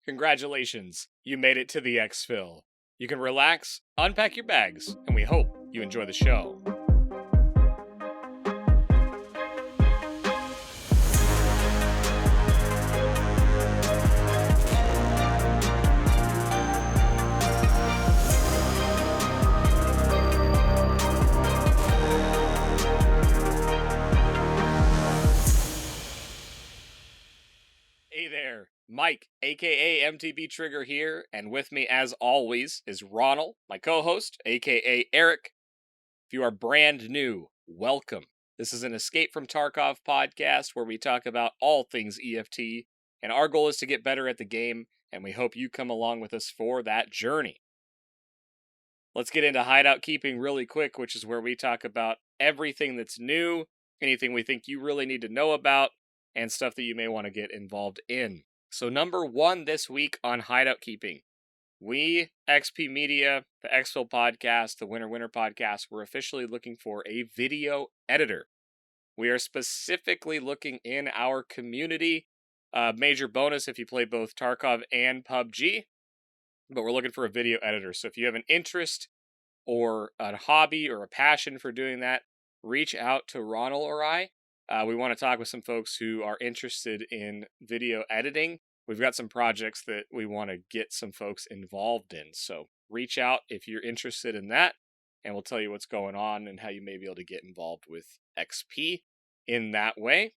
Congratulations, you made it to the Exfil. You can relax, unpack your bags, and we hope you enjoy the show. Hey there, Mike, aka MTBtrigger here, and with me as always is Ronal, my co-host, aka Eric. If you are brand new, welcome. This is an Escape From Tarkov podcast where we talk about all things EFT, and our goal is to get better at the game, and we hope you come along with us for that journey. Let's get into hideout keeping really quick, which is where we talk about everything that's new, anything we think you really need to know about, and stuff that you may want to get involved in. So number one this week on hideout keeping, we, XP Media, the Exfil podcast, the Winner podcast, we're officially looking for a video editor. We are specifically looking in our community. Major bonus if you play both Tarkov and PUBG, but we're looking for a video editor. So if you have an interest or a hobby or a passion for doing that, reach out to Ronal or I. We want to talk with some folks who are interested in video editing. We've got some projects that we want to get some folks involved in. So reach out if you're interested in that, and we'll tell you what's going on and how you may be able to get involved with XP in that way.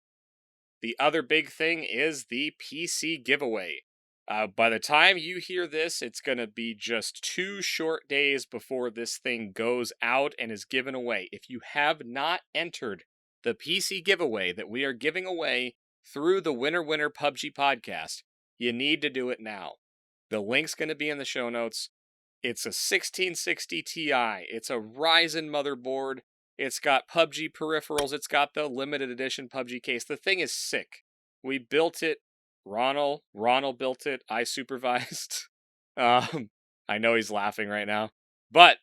The other big thing is the PC giveaway. By the time you hear this, it's going to be just 2 short days before this thing goes out and is given away. If you have not entered the PC giveaway that we are giving away through the Winner PUBG podcast, you need to do it now. The link's going to be in the show notes. It's a 1660 Ti. It's a Ryzen motherboard. It's got PUBG peripherals. It's got the limited edition PUBG case. The thing is sick. We built it. Ronal built it. I supervised. I know he's laughing right now. But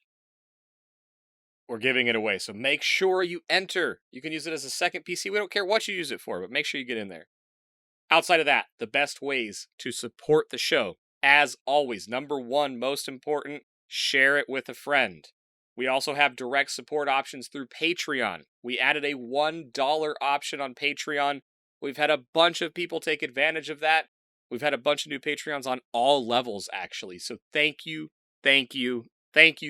we're giving it away, so make sure you enter. You can use it as a second PC. We don't care what you use it for, but make sure you get in there. Outside of that, the best ways to support the show, as always, number one, most important, share it with a friend. We also have direct support options through Patreon. We added a $1 option on Patreon. We've had a bunch of people take advantage of that. We've had a bunch of new Patreons on all levels, actually. So thank you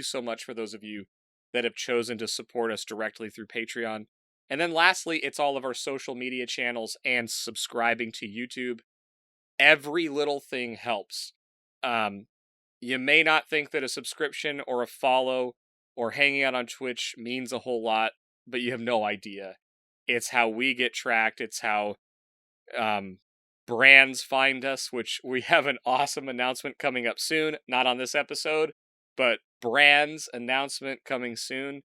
so much for those of you that have chosen to support us directly through Patreon. And then lastly, it's all of our social media channels and subscribing to YouTube. Every little thing helps. You may not think that a subscription or a follow or hanging out on Twitch means a whole lot, but you have no idea. It's how we get tracked. It's how brands find us, which we have an awesome announcement coming up soon. Not on this episode, but brands announcement coming soon.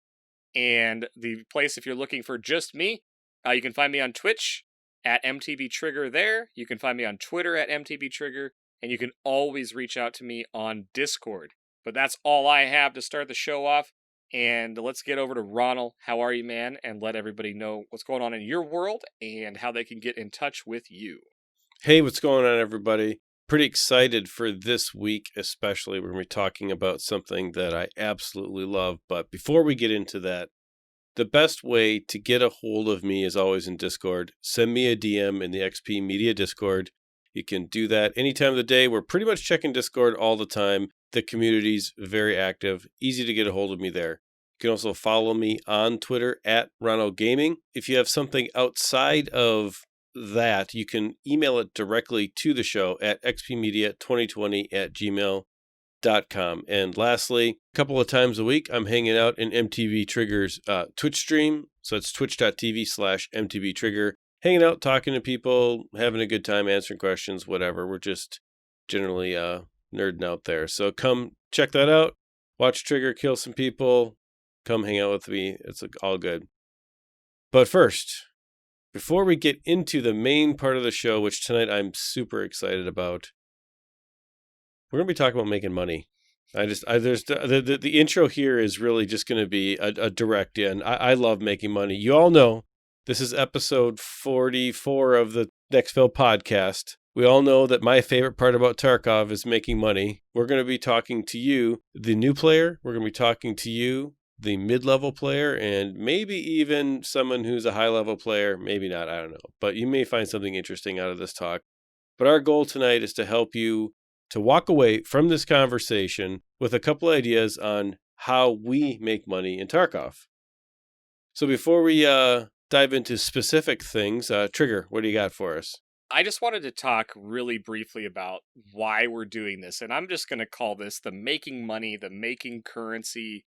And the place, if you're looking for just me, you can find me on Twitch at MTBtrigger there. You can find me on Twitter at MTBtrigger, and you can always reach out to me on Discord. But that's all I have to start the show off. And let's get over to Ronal. How are you, man? And let everybody know what's going on in your world and how they can get in touch with you. Hey, what's going on, everybody? Pretty excited for this week, especially when we're talking about something that I absolutely love. But before we get into that, the best way to get a hold of me is always in Discord. Send me a DM in the XP Media Discord. You can do that any time of the day. We're pretty much checking Discord all the time. The community's very active. Easy to get a hold of me there. You can also follow me on Twitter at Ronal Gaming. If you have something outside of that, you can email it directly to the show at xpmedia2020@gmail.com. And lastly, a couple of times a week, I'm hanging out in MTBtrigger's Twitch stream. So it's twitch.tv/MTBtrigger. Hanging out, talking to people, having a good time, answering questions, whatever. We're just generally nerding out there. So come check that out. Watch Trigger kill some people. Come hang out with me. It's all good. But first, before we get into the main part of the show, which tonight I'm super excited about, we're going to be talking about making money. The intro here is really just going to be a direct in. I love making money. You all know this is episode 44 of the Exfil podcast. We all know that my favorite part about Tarkov is making money. We're going to be talking to you, the new player. We're going to be talking to you, the mid-level player, and maybe even someone who's a high-level player. Maybe not, I don't know. But you may find something interesting out of this talk. But our goal tonight is to help you to walk away from this conversation with a couple ideas on how we make money in Tarkov. So before we dive into specific things, Trigger, what do you got for us? I just wanted to talk really briefly about why we're doing this. And I'm just going to call this the making money, the making currency.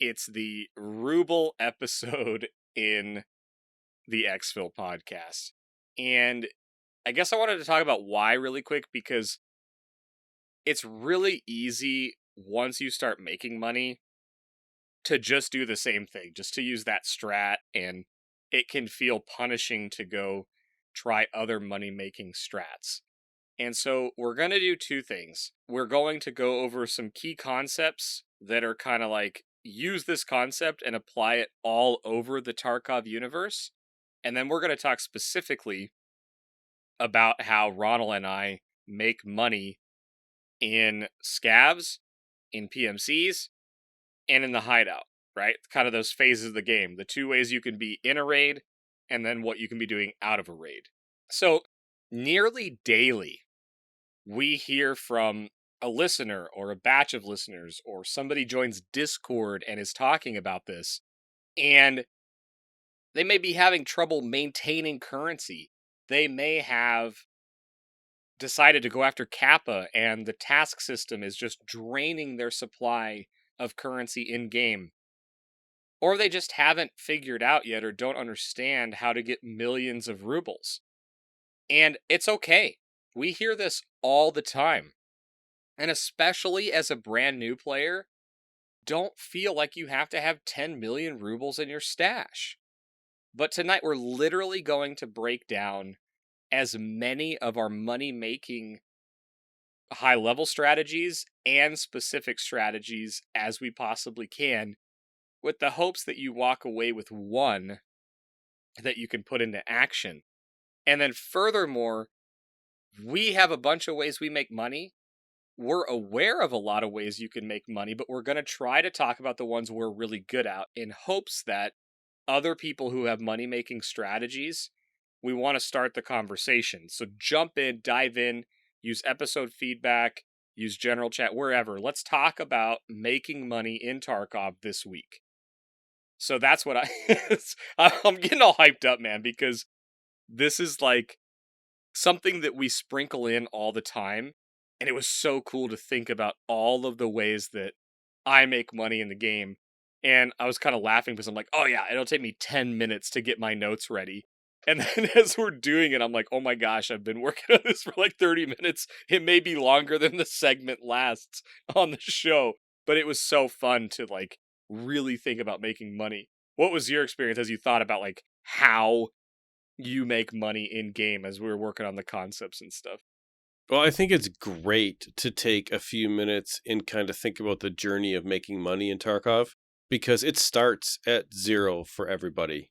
It's the ruble episode in the Exfil podcast. And I guess I wanted to talk about why really quick, because it's really easy once you start making money to just do the same thing, just to use that strat. And it can feel punishing to go try other money-making strats. And so we're going to do two things. We're going to go over some key concepts that are kind of like, use this concept and apply it all over the Tarkov universe. And then we're going to talk specifically about how Ronal and I make money in SCAVs, in PMCs, and in the Hideout, right? Kind of those phases of the game. The two ways you can be in a raid, and then what you can be doing out of a raid. So, nearly daily, we hear from a listener or a batch of listeners, or somebody joins Discord and is talking about this, and they may be having trouble maintaining currency. They may have decided to go after Kappa, and the task system is just draining their supply of currency in-game. Or they just haven't figured out yet or don't understand how to get millions of rubles. And it's okay. We hear this all the time. And especially as a brand new player, don't feel like you have to have 10 million rubles in your stash. But tonight we're literally going to break down as many of our money-making high-level strategies and specific strategies as we possibly can, with the hopes that you walk away with one that you can put into action. And then furthermore, we have a bunch of ways we make money. We're aware of a lot of ways you can make money, but we're going to try to talk about the ones we're really good at in hopes that other people who have money-making strategies, we want to start the conversation. So jump in, dive in, use episode feedback, use general chat, wherever. Let's talk about making money in Tarkov this week. So that's what I'm getting all hyped up, man, because this is like something that we sprinkle in all the time. And it was so cool to think about all of the ways that I make money in the game. And I was kind of laughing because I'm like, oh yeah, it'll take me 10 minutes to get my notes ready. And then as we're doing it, I'm like, oh my gosh, I've been working on this for like 30 minutes. It may be longer than the segment lasts on the show. But it was so fun to like really think about making money. What was your experience as you thought about like how you make money in game as we were working on the concepts and stuff? Well, I think it's great to take a few minutes and kind of think about the journey of making money in Tarkov, because it starts at zero for everybody.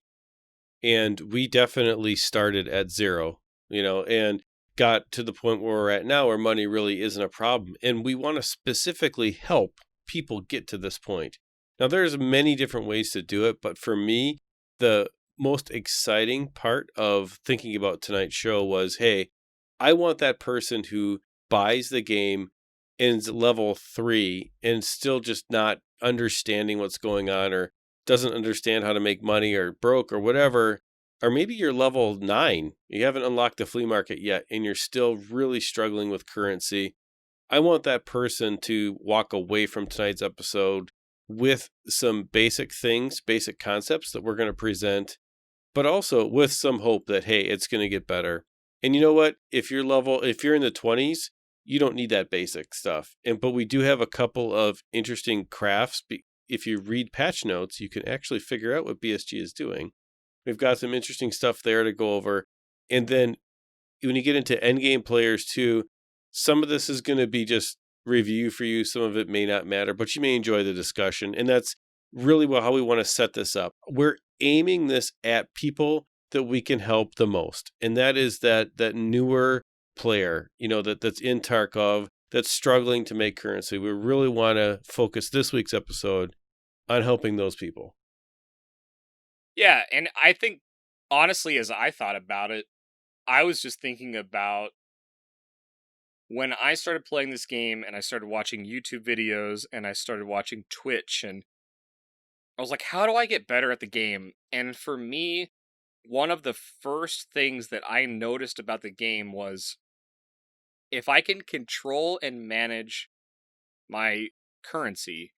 And we definitely started at zero, and got to the point where we're at now where money really isn't a problem. And we want to specifically help people get to this point. Now, there's many different ways to do it, but for me, the most exciting part of thinking about tonight's show was, hey, I want that person who buys the game and is level 3 and still just not understanding what's going on, or doesn't understand how to make money, or broke or whatever. Or maybe you're level 9, you haven't unlocked the flea market yet, and you're still really struggling with currency. I want that person to walk away from tonight's episode with some basic things, basic concepts that we're going to present, but also with some hope that, hey, it's going to get better. And you know what? If you're in the 20s, you don't need that basic stuff. But we do have a couple of interesting crafts. If you read patch notes, you can actually figure out what BSG is doing. We've got some interesting stuff there to go over. And then when you get into endgame players too, some of this is going to be just review for you. Some of it may not matter, but you may enjoy the discussion. And that's really how we want to set this up. We're aiming this at people that we can help the most. And that is that newer player, that's in Tarkov, that's struggling to make currency. We really want to focus this week's episode on helping those people. Yeah, and I think, honestly, as I thought about it, I was just thinking about when I started playing this game and I started watching YouTube videos and I started watching Twitch, and I was like, how do I get better at the game? And for me, one of the first things that I noticed about the game was if I can control and manage my currency,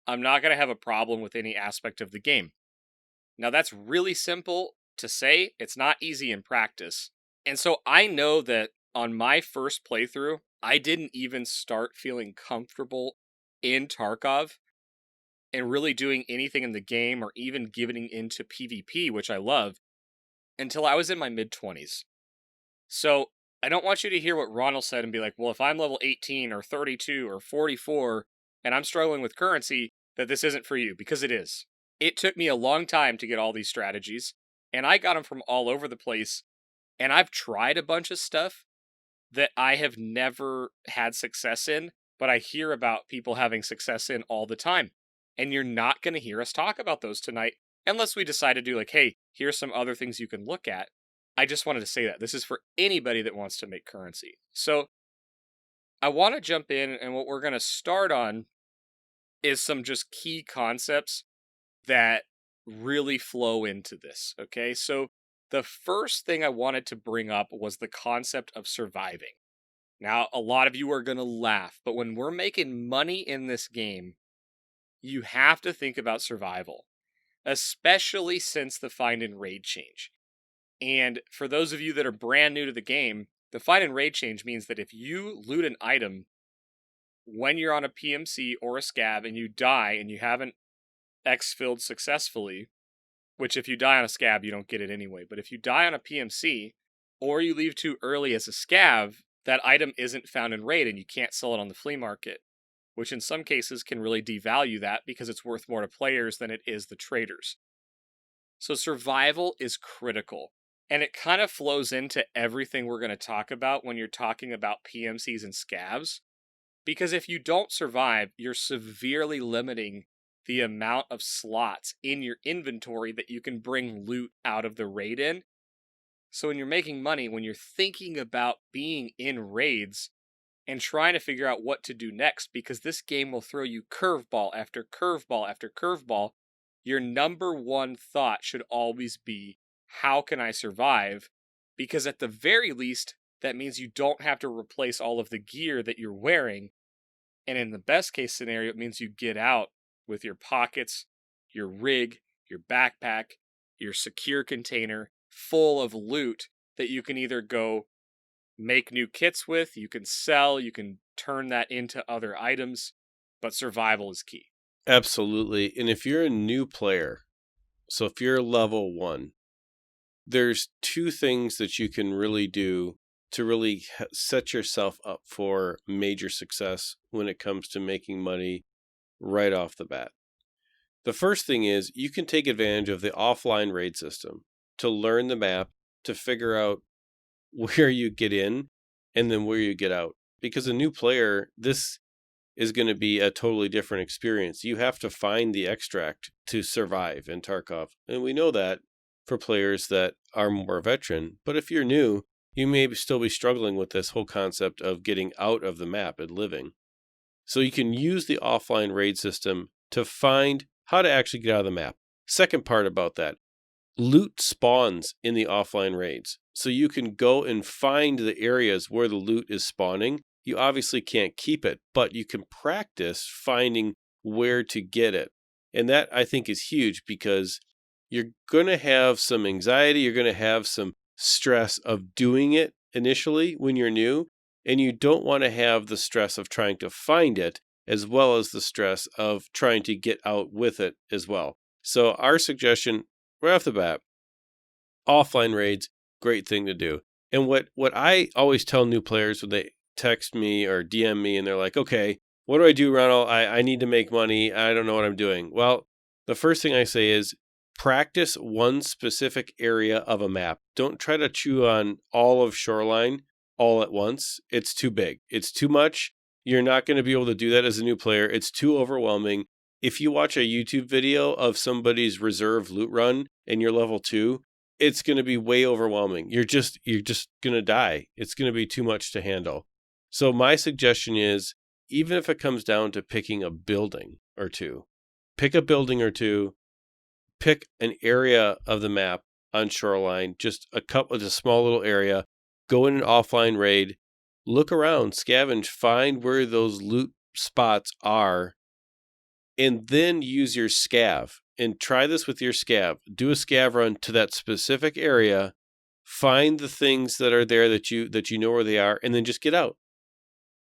I'm not going to have a problem with any aspect of the game. Now, that's really simple to say. It's not easy in practice. And so I know that on my first playthrough, I didn't even start feeling comfortable in Tarkov and really doing anything in the game or even getting into PvP, which I love, until I was in my mid-20s. So I don't want you to hear what Ronal said and be like, well, if I'm level 18 or 32 or 44 and I'm struggling with currency, that this isn't for you, because it is. It took me a long time to get all these strategies, and I got them from all over the place, and I've tried a bunch of stuff that I have never had success in, but I hear about people having success in all the time. And you're not going to hear us talk about those tonight unless we decide to do like, hey, here's some other things you can look at. I just wanted to say that. This is for anybody that wants to make currency. So I want to jump in, and what we're going to start on is some just key concepts that really flow into this, okay? So the first thing I wanted to bring up was the concept of surviving. Now, a lot of you are going to laugh, but when we're making money in this game, you have to think about survival, especially since the find and raid change. And for those of you that are brand new to the game, the find and raid change means that if you loot an item when you're on a PMC or a SCAV and you die and you haven't Exfilled successfully, which if you die on a SCAV, you don't get it anyway, but if you die on a PMC or you leave too early as a SCAV, that item isn't found in raid and you can't sell it on the flea market, which in some cases can really devalue that because it's worth more to players than it is the traders. So survival is critical. And it kind of flows into everything we're going to talk about when you're talking about PMCs and SCAVs. Because if you don't survive, you're severely limiting the amount of slots in your inventory that you can bring loot out of the raid in. So when you're making money, when you're thinking about being in raids and trying to figure out what to do next, because this game will throw you curveball after curveball after curveball, your number one thought should always be, how can I survive? Because at the very least, that means you don't have to replace all of the gear that you're wearing. And in the best case scenario, it means you get out with your pockets, your rig, your backpack, your secure container full of loot that you can either go make new kits with, you can sell, you can turn that into other items, but survival is key. Absolutely. And if you're a new player, so if you're level 1, there's 2 things that you can really do to really set yourself up for major success when it comes to making money right off the bat. The first thing is you can take advantage of the offline raid system to learn the map, to figure out where you get in and then where you get out. Because a new player, this is going to be a totally different experience. You have to find the extract to survive in Tarkov. And we know that for players that are more veteran. But if you're new, you may still be struggling with this whole concept of getting out of the map and living. So you can use the offline raid system to find how to actually get out of the map. Second part about that, loot spawns in the offline raids. So you can go and find the areas where the loot is spawning. You obviously can't keep it, but you can practice finding where to get it. And that, I think, is huge because you're going to have some anxiety. You're going to have some stress of doing it initially when you're new. And you don't want to have the stress of trying to find it as well as the stress of trying to get out with it as well. So our suggestion right off the bat, offline raids, great thing to do. And what I always tell new players when they text me or DM me and they're like, okay, what do I do, Ronal? I need to make money. I don't know what I'm doing. Well, the first thing I say is practice one specific area of a map. Don't try to chew on all of Shoreline. all at once, it's too big. It's too much. You're not going to be able to do that as a new player. It's too overwhelming. If you watch a YouTube video of somebody's reserve loot run and you're level 2, it's going to be way overwhelming. You're just going to die. It's going to be too much to handle. So my suggestion is, even if it comes down to picking a building or two, pick a building or two, pick an area of the map on Shoreline, just a small little area, go in an offline raid, look around, scavenge, find where those loot spots are, and then use your SCAV. And try this with your SCAV. Do a SCAV run to that specific area, find the things that are there that you know where they are, and then just get out.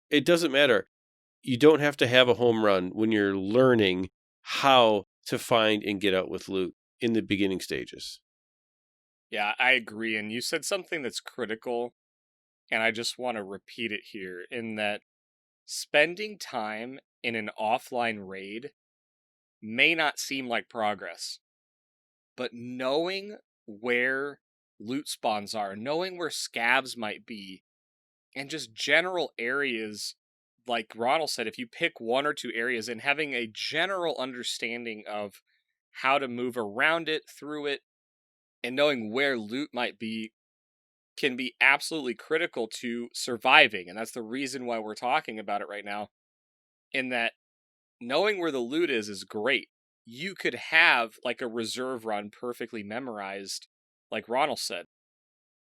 It doesn't matter. You don't have to have a home run when you're learning how to find and get out with loot in the beginning stages. Yeah, I agree. And you said something that's critical, and I just want to repeat it here, in that spending time in an offline raid may not seem like progress, but knowing where loot spawns are, knowing where scavs might be, and just general areas, like Ronal said, if you pick one or two areas and having a general understanding of how to move around it, through it, and knowing where loot might be, can be absolutely critical to surviving. And that's the reason why we're talking about it right now, in that knowing where the loot is great. You could have like a reserve run perfectly memorized, like Ronald said.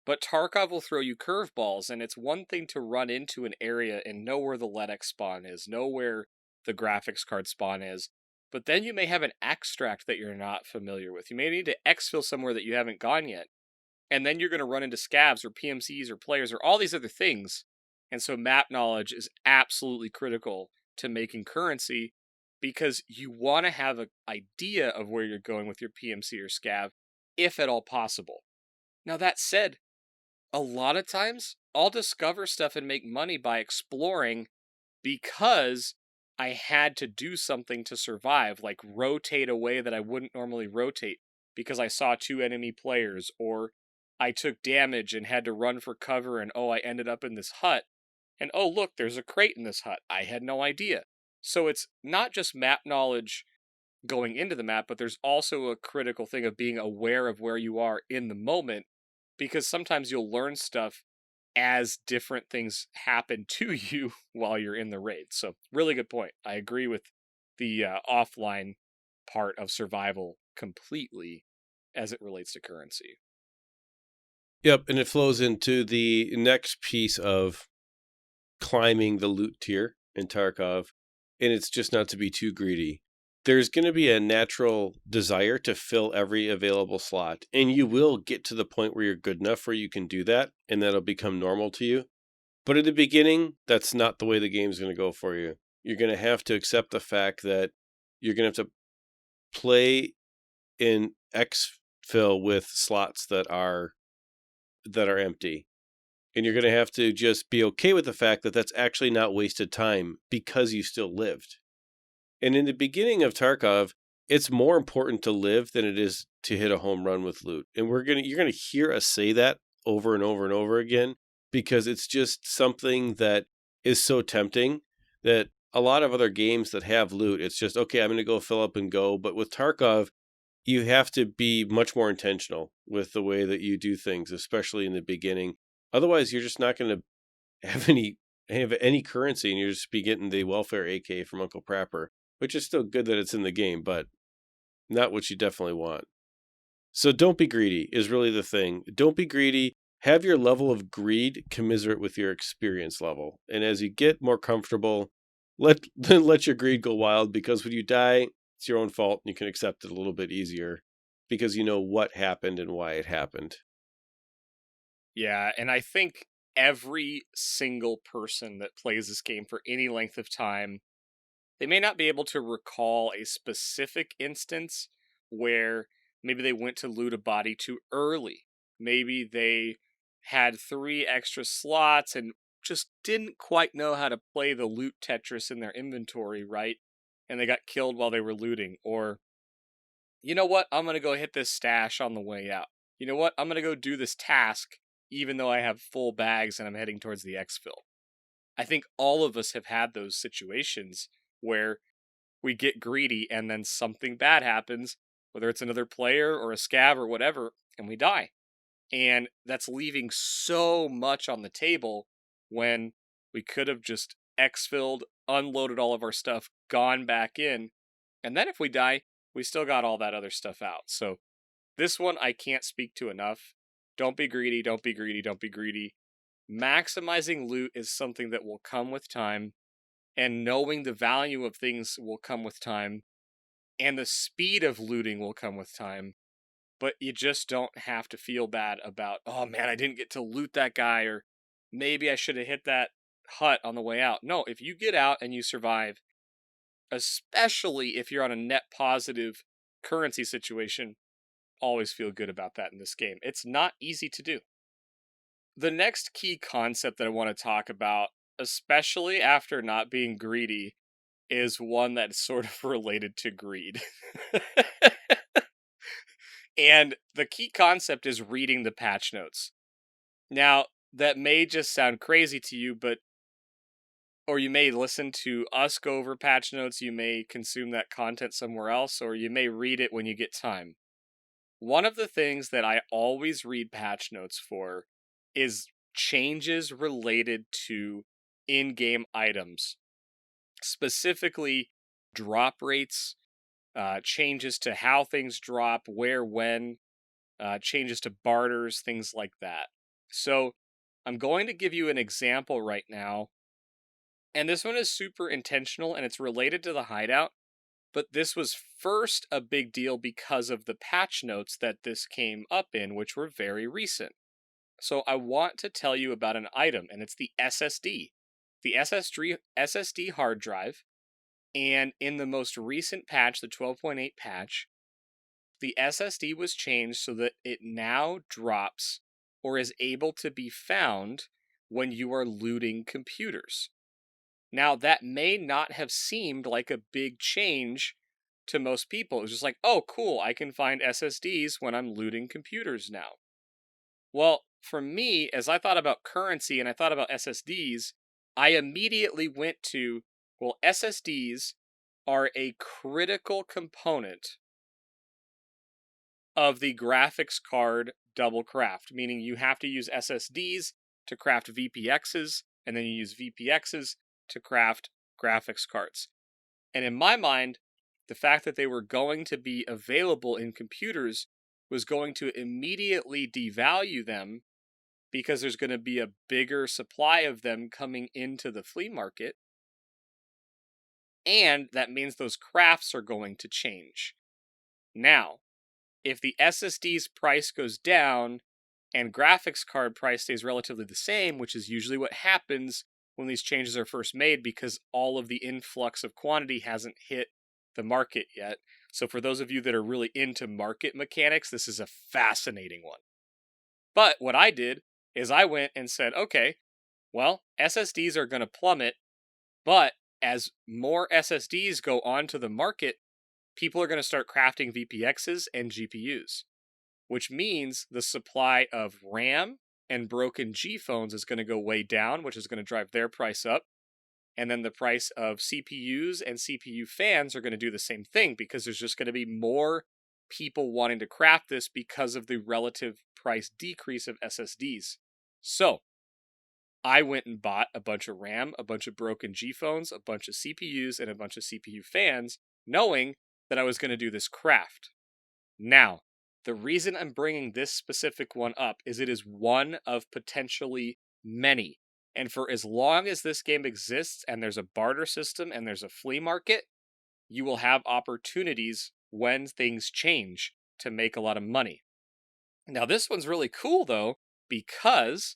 But Tarkov will throw you curveballs, and it's one thing to run into an area and know where the LEDX spawn is, know where the graphics card spawn is, but then you may have an extract that you're not familiar with. You may need to exfil somewhere that you haven't gone yet, and then you're going to run into scavs or PMCs or players or all these other things. And so map knowledge is absolutely critical to making currency, because you want to have an idea of where you're going with your PMC or SCAV, if at all possible. Now, that said, a lot of times I'll discover stuff and make money by exploring because I had to do something to survive, like rotate a way that I wouldn't normally rotate because I saw two enemy players, or I took damage and had to run for cover, and I ended up in this hut, and look, there's a crate in this hut. I had no idea. So it's not just map knowledge going into the map, but there's also a critical thing of being aware of where you are in the moment, because sometimes you'll learn stuff as different things happen to you while you're in the raid. So really good point. I agree with the offline part of survival completely as it relates to currency. Yep, and it flows into the next piece of climbing the loot tier in Tarkov, and it's just not to be too greedy. There's going to be a natural desire to fill every available slot, and you will get to the point where you're good enough where you can do that, and that'll become normal to you. But at the beginning, that's not the way the game's going to go for you. You're going to have to accept the fact that you're going to have to play in Exfil with slots that are empty. And you're going to have to just be okay with the fact that that's actually not wasted time because you still lived. And in the beginning of Tarkov, it's more important to live than it is to hit a home run with loot. And you're going to hear us say that over and over and over again, because it's just something that is so tempting that a lot of other games that have loot, it's just, okay, I'm going to go fill up and go. But with Tarkov, you have to be much more intentional with the way that you do things, especially in the beginning. Otherwise, you're just not going to have any currency, and you'll just be getting the welfare AK from Uncle Prapper, which is still good that it's in the game, but not what you definitely want. So don't be greedy is really the thing. Don't be greedy. Have your level of greed commiserate with your experience level. And as you get more comfortable, let your greed go wild, because when you die, it's your own fault, and you can accept it a little bit easier because you know what happened and why it happened. Yeah, and I think every single person that plays this game for any length of time, they may not be able to recall a specific instance where maybe they went to loot a body too early. Maybe they had 3 extra slots and just didn't quite know how to play the loot Tetris in their inventory right, and they got killed while they were looting. Or, you know what, I'm going to go hit this stash on the way out. You know what, I'm going to go do this task even though I have full bags and I'm heading towards the Exfil. I think all of us have had those situations where we get greedy and then something bad happens, whether it's another player or a SCAV or whatever, and we die. And that's leaving so much on the table when we could have just exfilled, unloaded all of our stuff, gone back in, and then if we die, we still got all that other stuff out. So this one I can't speak to enough. Don't be greedy, don't be greedy, don't be greedy. Maximizing loot is something that will come with time, and knowing the value of things will come with time, and the speed of looting will come with time. But you just don't have to feel bad about, oh man, I didn't get to loot that guy, or maybe I should have hit that hut on the way out. No, if you get out and you survive, especially if you're on a net positive currency situation, always feel good about that in this game. It's not easy to do. The next key concept that I want to talk about, especially after not being greedy, is one that's sort of related to greed. And the key concept is reading the patch notes. Now, that may just sound crazy to you, or you may listen to us go over patch notes, you may consume that content somewhere else, or you may read it when you get time. One of the things that I always read patch notes for is changes related to in-game items, specifically drop rates, changes to how things drop, where, when, changes to barters, things like that. So I'm going to give you an example right now, and this one is super intentional and it's related to the hideout, but this was first a big deal because of the patch notes that this came up in, which were very recent. So I want to tell you about an item, and it's the SSD. The SSD hard drive, and in the most recent patch, the 12.8 patch, the SSD was changed so that it now drops or is able to be found when you are looting computers. Now, that may not have seemed like a big change to most people. It was just like, oh, cool, I can find SSDs when I'm looting computers now. Well, for me, as I thought about currency and I thought about SSDs, I immediately went to, well, SSDs are a critical component of the graphics card double craft, meaning you have to use SSDs to craft VPXs, and then you use VPXs to craft graphics cards. And in my mind, the fact that they were going to be available in computers was going to immediately devalue them because there's going to be a bigger supply of them coming into the flea market. And that means those crafts are going to change. Now, if the SSD's price goes down and graphics card price stays relatively the same, which is usually what happens when these changes are first made because all of the influx of quantity hasn't hit the market yet. So for those of you that are really into market mechanics, this is a fascinating one. But what I did is I went and said, okay, well, SSDs are going to plummet, but as more SSDs go onto the market, people are going to start crafting VPXs and GPUs, which means the supply of RAM and broken G phones is going to go way down, which is going to drive their price up. And then the price of CPUs and CPU fans are going to do the same thing because there's just going to be more people wanting to craft this because of the relative price decrease of SSDs. So I went and bought a bunch of RAM, a bunch of broken G phones, a bunch of CPUs, and a bunch of CPU fans, knowing that I was going to do this craft. Now, the reason I'm bringing this specific one up is it is one of potentially many. And for as long as this game exists and there's a barter system and there's a flea market, you will have opportunities when things change to make a lot of money. Now, this one's really cool, though, because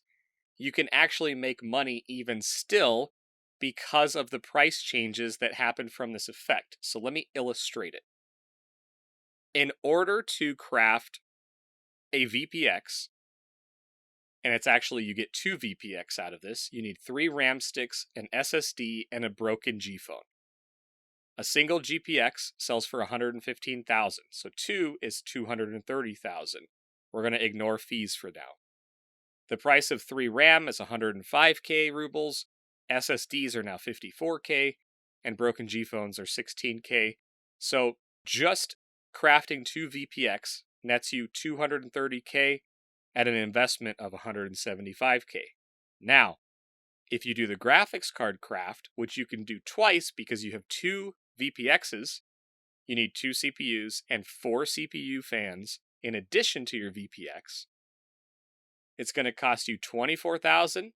you can actually make money even still because of the price changes that happen from this effect. So let me illustrate it. In order to craft a VPX, and it's actually, you get 2 VPX out of this, you need 3 RAM sticks, an SSD, and a broken G phone. A single GPX sells for $115,000, so 2 is $230,000. We're going to ignore fees for now. The price of 3 RAM is 105k rubles, SSDs are now 54k, and broken G phones are 16k. So just crafting 2 VPX nets you 230k at an investment of 175k. Now, if you do the graphics card craft, which you can do twice because you have 2 VPXs, you need 2 CPUs and 4 CPU fans in addition to your VPX. It's going to cost you 24,000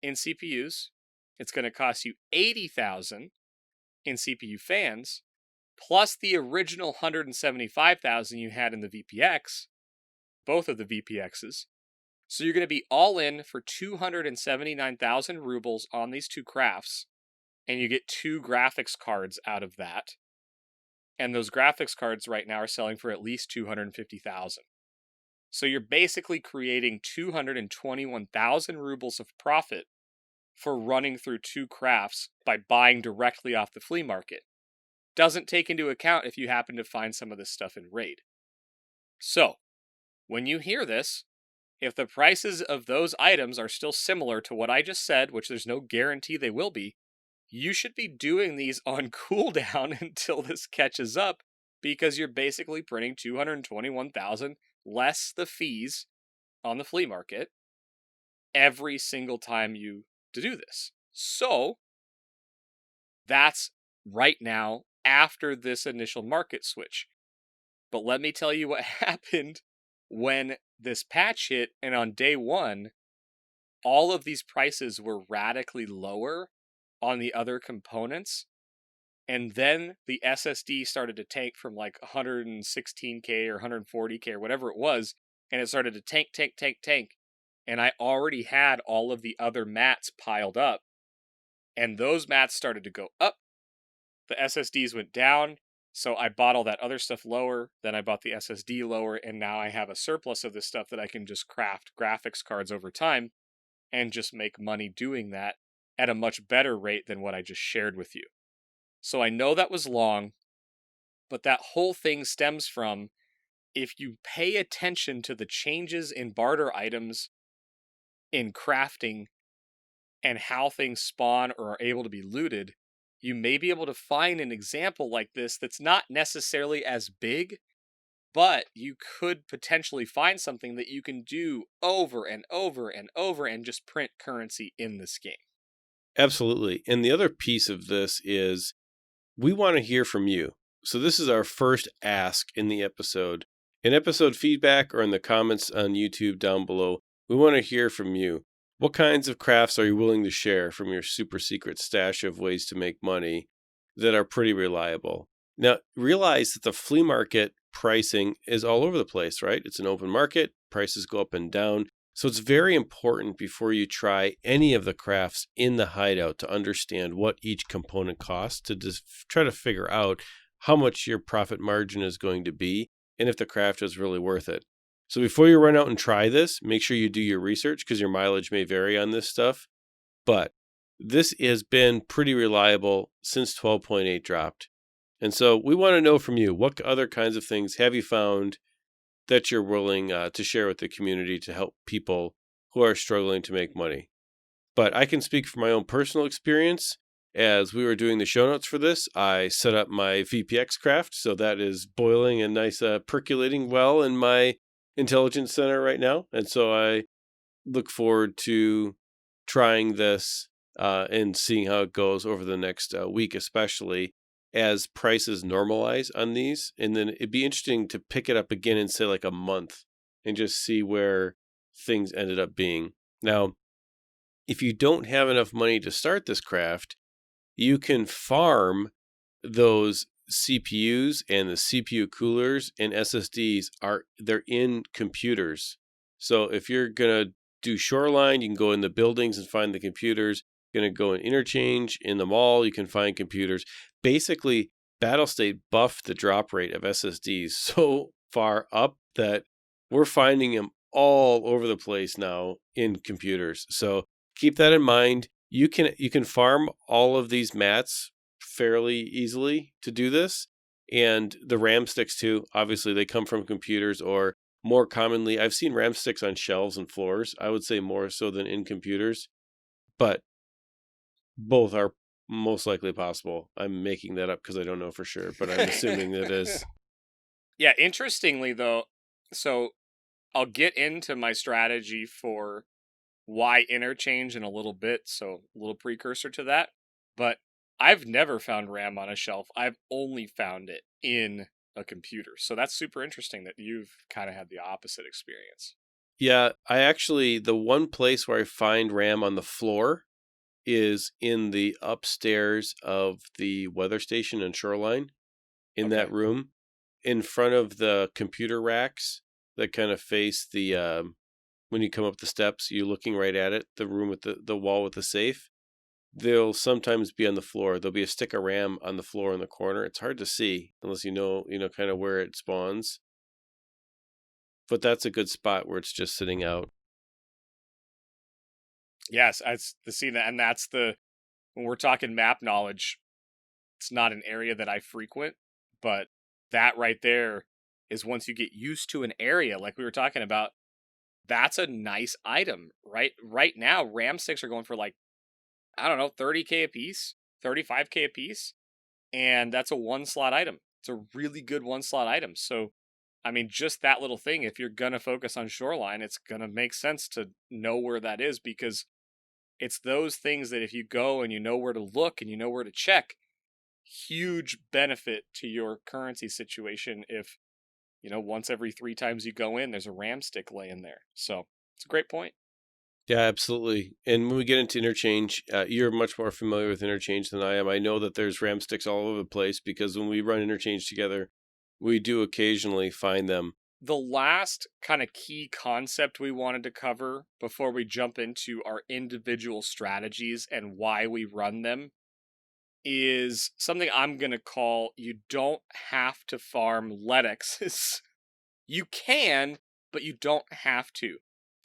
in CPUs. It's going to cost you 80,000 in CPU fans, plus the original 175,000 you had in the VPX, both of the VPXs. So you're going to be all in for 279,000 rubles on these 2 crafts, and you get 2 graphics cards out of that. And those graphics cards right now are selling for at least 250,000. So you're basically creating 221,000 rubles of profit for running through 2 crafts by buying directly off the flea market. Doesn't take into account if you happen to find some of this stuff in Raid. So, when you hear this, if the prices of those items are still similar to what I just said, which there's no guarantee they will be, you should be doing these on cooldown until this catches up, because you're basically printing 221,000 less the fees on the flea market every single time you do this. So that's right now after this initial market switch. But let me tell you what happened when this patch hit, and on day 1, all of these prices were radically lower on the other components. And then the SSD started to tank from like 116k or 140k or whatever it was, and it started to tank. And I already had all of the other mats piled up, and those mats started to go up. The SSDs went down, so I bought all that other stuff lower, then I bought the SSD lower, and now I have a surplus of this stuff that I can just craft graphics cards over time and just make money doing that at a much better rate than what I just shared with you. So I know that was long, but that whole thing stems from, if you pay attention to the changes in barter items in crafting and how things spawn or are able to be looted, you may be able to find an example like this that's not necessarily as big, but you could potentially find something that you can do over and over and over and just print currency in this game. Absolutely. And the other piece of this is we want to hear from you. So this is our first ask in the episode. In episode feedback or in the comments on YouTube down below, we want to hear from you. What kinds of crafts are you willing to share from your super secret stash of ways to make money that are pretty reliable? Now, realize that the flea market pricing is all over the place, right? It's an open market. Prices go up and down. So it's very important before you try any of the crafts in the hideout to understand what each component costs, to just try to figure out how much your profit margin is going to be and if the craft is really worth it. So before you run out and try this, make sure you do your research because your mileage may vary on this stuff. But this has been pretty reliable since 12.8 dropped. And so we want to know from you, what other kinds of things have you found that you're willing to share with the community to help people who are struggling to make money? But I can speak from my own personal experience. As we were doing the show notes for this, I set up my VPX craft. So that is boiling and nice, percolating well in my intelligence center right now. And so I look forward to trying this and seeing how it goes over the next week, especially as prices normalize on these. And then it'd be interesting to pick it up again in, say, like a month and just see where things ended up being. Now, if you don't have enough money to start this craft, you can farm those CPUs, and the CPU coolers and SSDs they're in computers. So if you're going to do Shoreline, you can go in the buildings and find the computers. You're going to go in Interchange in the mall, you can find computers. Basically, Battlestate buffed the drop rate of SSDs so far up that we're finding them all over the place now in computers. So keep that in mind. You can farm all of these mats fairly easily to do this. And the RAM sticks too, obviously they come from computers, or more commonly, I've seen ram sticks on shelves and floors. I would say more so than in computers, but both are most likely possible. I'm making that up because I don't know for sure, but I'm assuming it is. Yeah, interestingly though, so I'll get into my strategy for why interchange in a little bit, so a little precursor to that. But I've never found RAM on a shelf. I've only found it in a computer. So that's super interesting that you've kind of had the opposite experience. Yeah, I actually, the one place where I find RAM on the floor is in the upstairs of the weather station and shoreline, in that room, in front of the computer racks that kind of face the, when you come up the steps, you're looking right at it, the room with the wall with the safe. They'll sometimes be on the floor. There'll be a stick of RAM on the floor in the corner. It's hard to see unless you know, kind of where it spawns. But that's a good spot where it's just sitting out. Yes, it's the scene, and that's when we're talking map knowledge, it's not an area that I frequent, but that right there is once you get used to an area, like we were talking about, that's a nice item, right? Right now, RAM sticks are going for like, I don't know, 30K a piece, 35K a piece, and that's a one slot item. It's a really good one slot item. So, I mean, just that little thing, if you're going to focus on shoreline, it's going to make sense to know where that is, because it's those things that if you go and you know where to look and you know where to check, huge benefit to your currency situation if, once every 3 times you go in, there's a RAM stick laying there. So it's a great point. Yeah, absolutely. And when we get into interchange, you're much more familiar with interchange than I am. I know that there's RAM sticks all over the place because when we run interchange together, we do occasionally find them. The last kind of key concept we wanted to cover before we jump into our individual strategies and why we run them is something I'm going to call, you don't have to farm Letexes. You can, but you don't have to.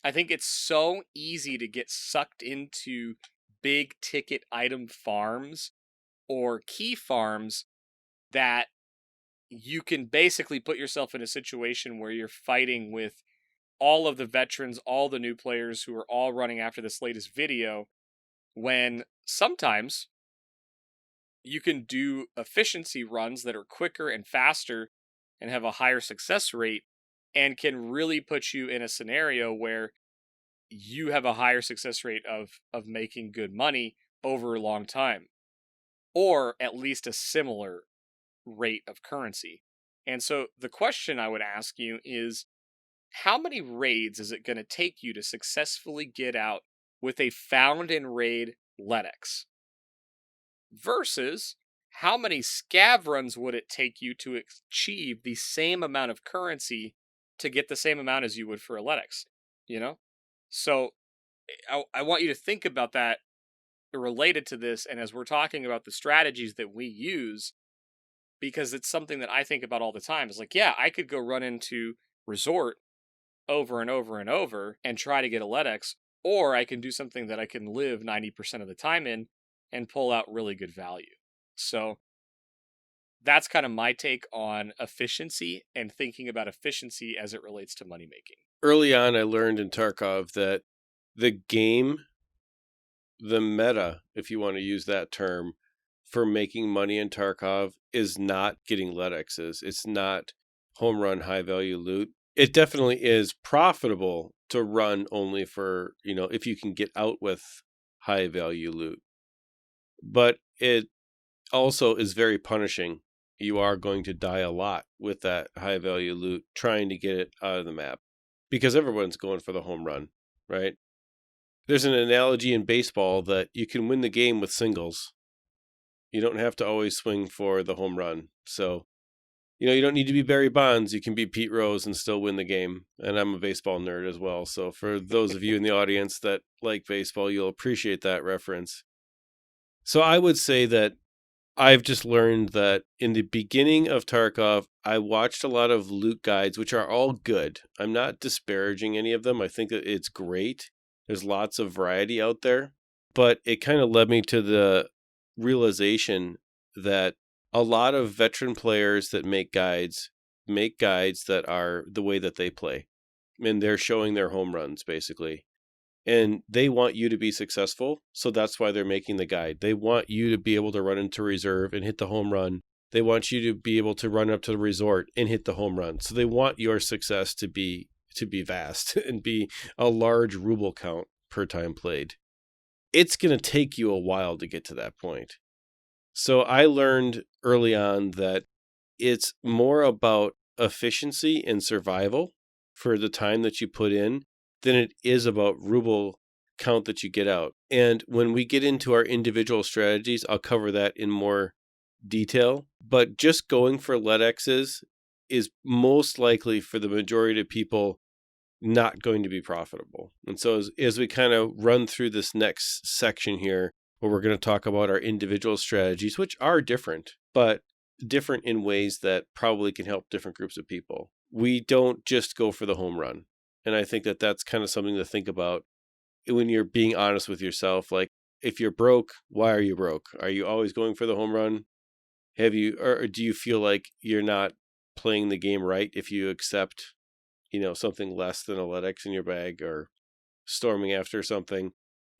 I think it's so easy to get sucked into big ticket item farms or key farms that you can basically put yourself in a situation where you're fighting with all of the veterans, all the new players who are all running after this latest video, when sometimes you can do efficiency runs that are quicker and faster and have a higher success rate and can really put you in a scenario where you have a higher success rate of making good money over a long time, or at least a similar rate of currency. And so the question I would ask you is, how many raids is it going to take you to successfully get out with a found in raid Ledex? Versus how many SCAV runs would it take you to achieve the same amount of currency to get the same amount as you would for a Ledex? So I want you to think about that related to this, and as we're talking about the strategies that we use, because it's something that I think about all the time. It's like, yeah, I could go run into Resort over and over and over and try to get a Ledex, or I can do something that I can live 90% of the time in and pull out really good value. So that's kind of my take on efficiency and thinking about efficiency as it relates to money making. Early on, I learned in Tarkov that the game, the meta, if you want to use that term, for making money in Tarkov is not getting Letexes. It's not home run high value loot. It definitely is profitable to run only for, if you can get out with high value loot. But it also is very punishing. You are going to die a lot with that high value loot trying to get it out of the map because everyone's going for the home run, right? There's an analogy in baseball that you can win the game with singles. You don't have to always swing for the home run. So, you don't need to be Barry Bonds. You can be Pete Rose and still win the game. And I'm a baseball nerd as well. So for those of you in the audience that like baseball, you'll appreciate that reference. So I would say that I've just learned that in the beginning of Tarkov, I watched a lot of loot guides, which are all good. I'm not disparaging any of them. I think that it's great. There's lots of variety out there. But it kind of led me to the realization that a lot of veteran players that make guides that are the way that they play. and they're showing their home runs basically. And they want you to be successful, so that's why they're making the guide. They want you to be able to run into reserve and hit the home run. They want you to be able to run up to the resort and hit the home run. So they want your success to be vast and be a large ruble count per time played. It's going to take you a while to get to that point. So I learned early on that it's more about efficiency and survival for the time that you put in than it is about ruble count that you get out. And when we get into our individual strategies, I'll cover that in more detail. But just going for LEDXs is most likely for the majority of people not going to be profitable. And so as we kind of run through this next section here, where we're going to talk about our individual strategies, which are different, but different in ways that probably can help different groups of people. We don't just go for the home run. And I think that that's kind of something to think about when you're being honest with yourself. Like, if you're broke, why are you broke? Are you always going for the home run? Or do you feel like you're not playing the game right if you accept, something less than a LEDX in your bag, or storming after something?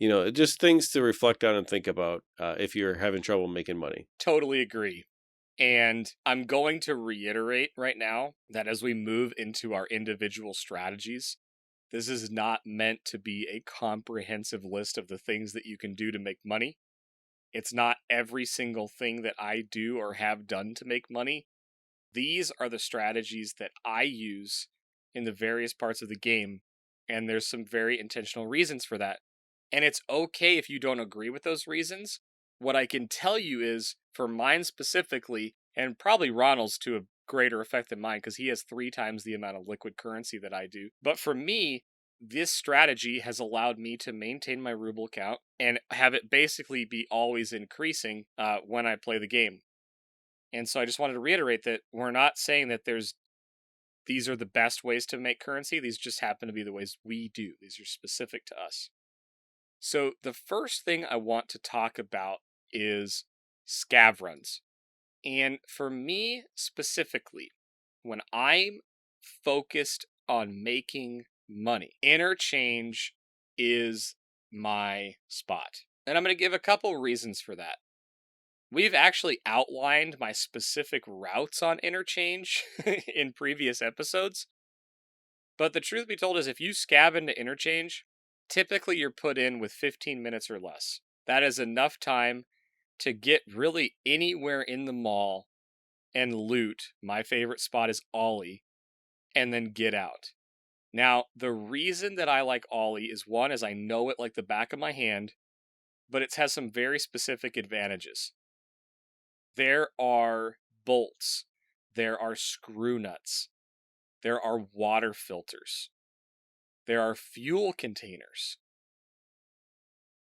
Just things to reflect on and think about if you're having trouble making money. Totally agree. And I'm going to reiterate right now that as we move into our individual strategies, this is not meant to be a comprehensive list of the things that you can do to make money. It's not every single thing that I do or have done to make money. These are the strategies that I use in the various parts of the game, and there's some very intentional reasons for that. And it's okay if you don't agree with those reasons. What I can tell you is, for mine specifically, and probably Ronald's to a greater effect than mine because he has 3 times the amount of liquid currency that I do. But for me, this strategy has allowed me to maintain my ruble count and have it basically be always increasing when I play the game. And so I just wanted to reiterate that we're not saying that these are the best ways to make currency. These just happen to be the ways we do. These are specific to us. So the first thing I want to talk about is SCAV runs. And for me specifically, when I'm focused on making money, interchange is my spot. And I'm going to give a couple reasons for that. We've actually outlined my specific routes on interchange in previous episodes. But the truth be told is, if you SCAV into interchange, typically you're put in with 15 minutes or less. That is enough time to get really anywhere in the mall and loot. My favorite spot is Ollie, and then get out. Now, the reason that I like Ollie is, one, is I know it like the back of my hand, but it has some very specific advantages. There are bolts, there are screw nuts, there are water filters, there are fuel containers.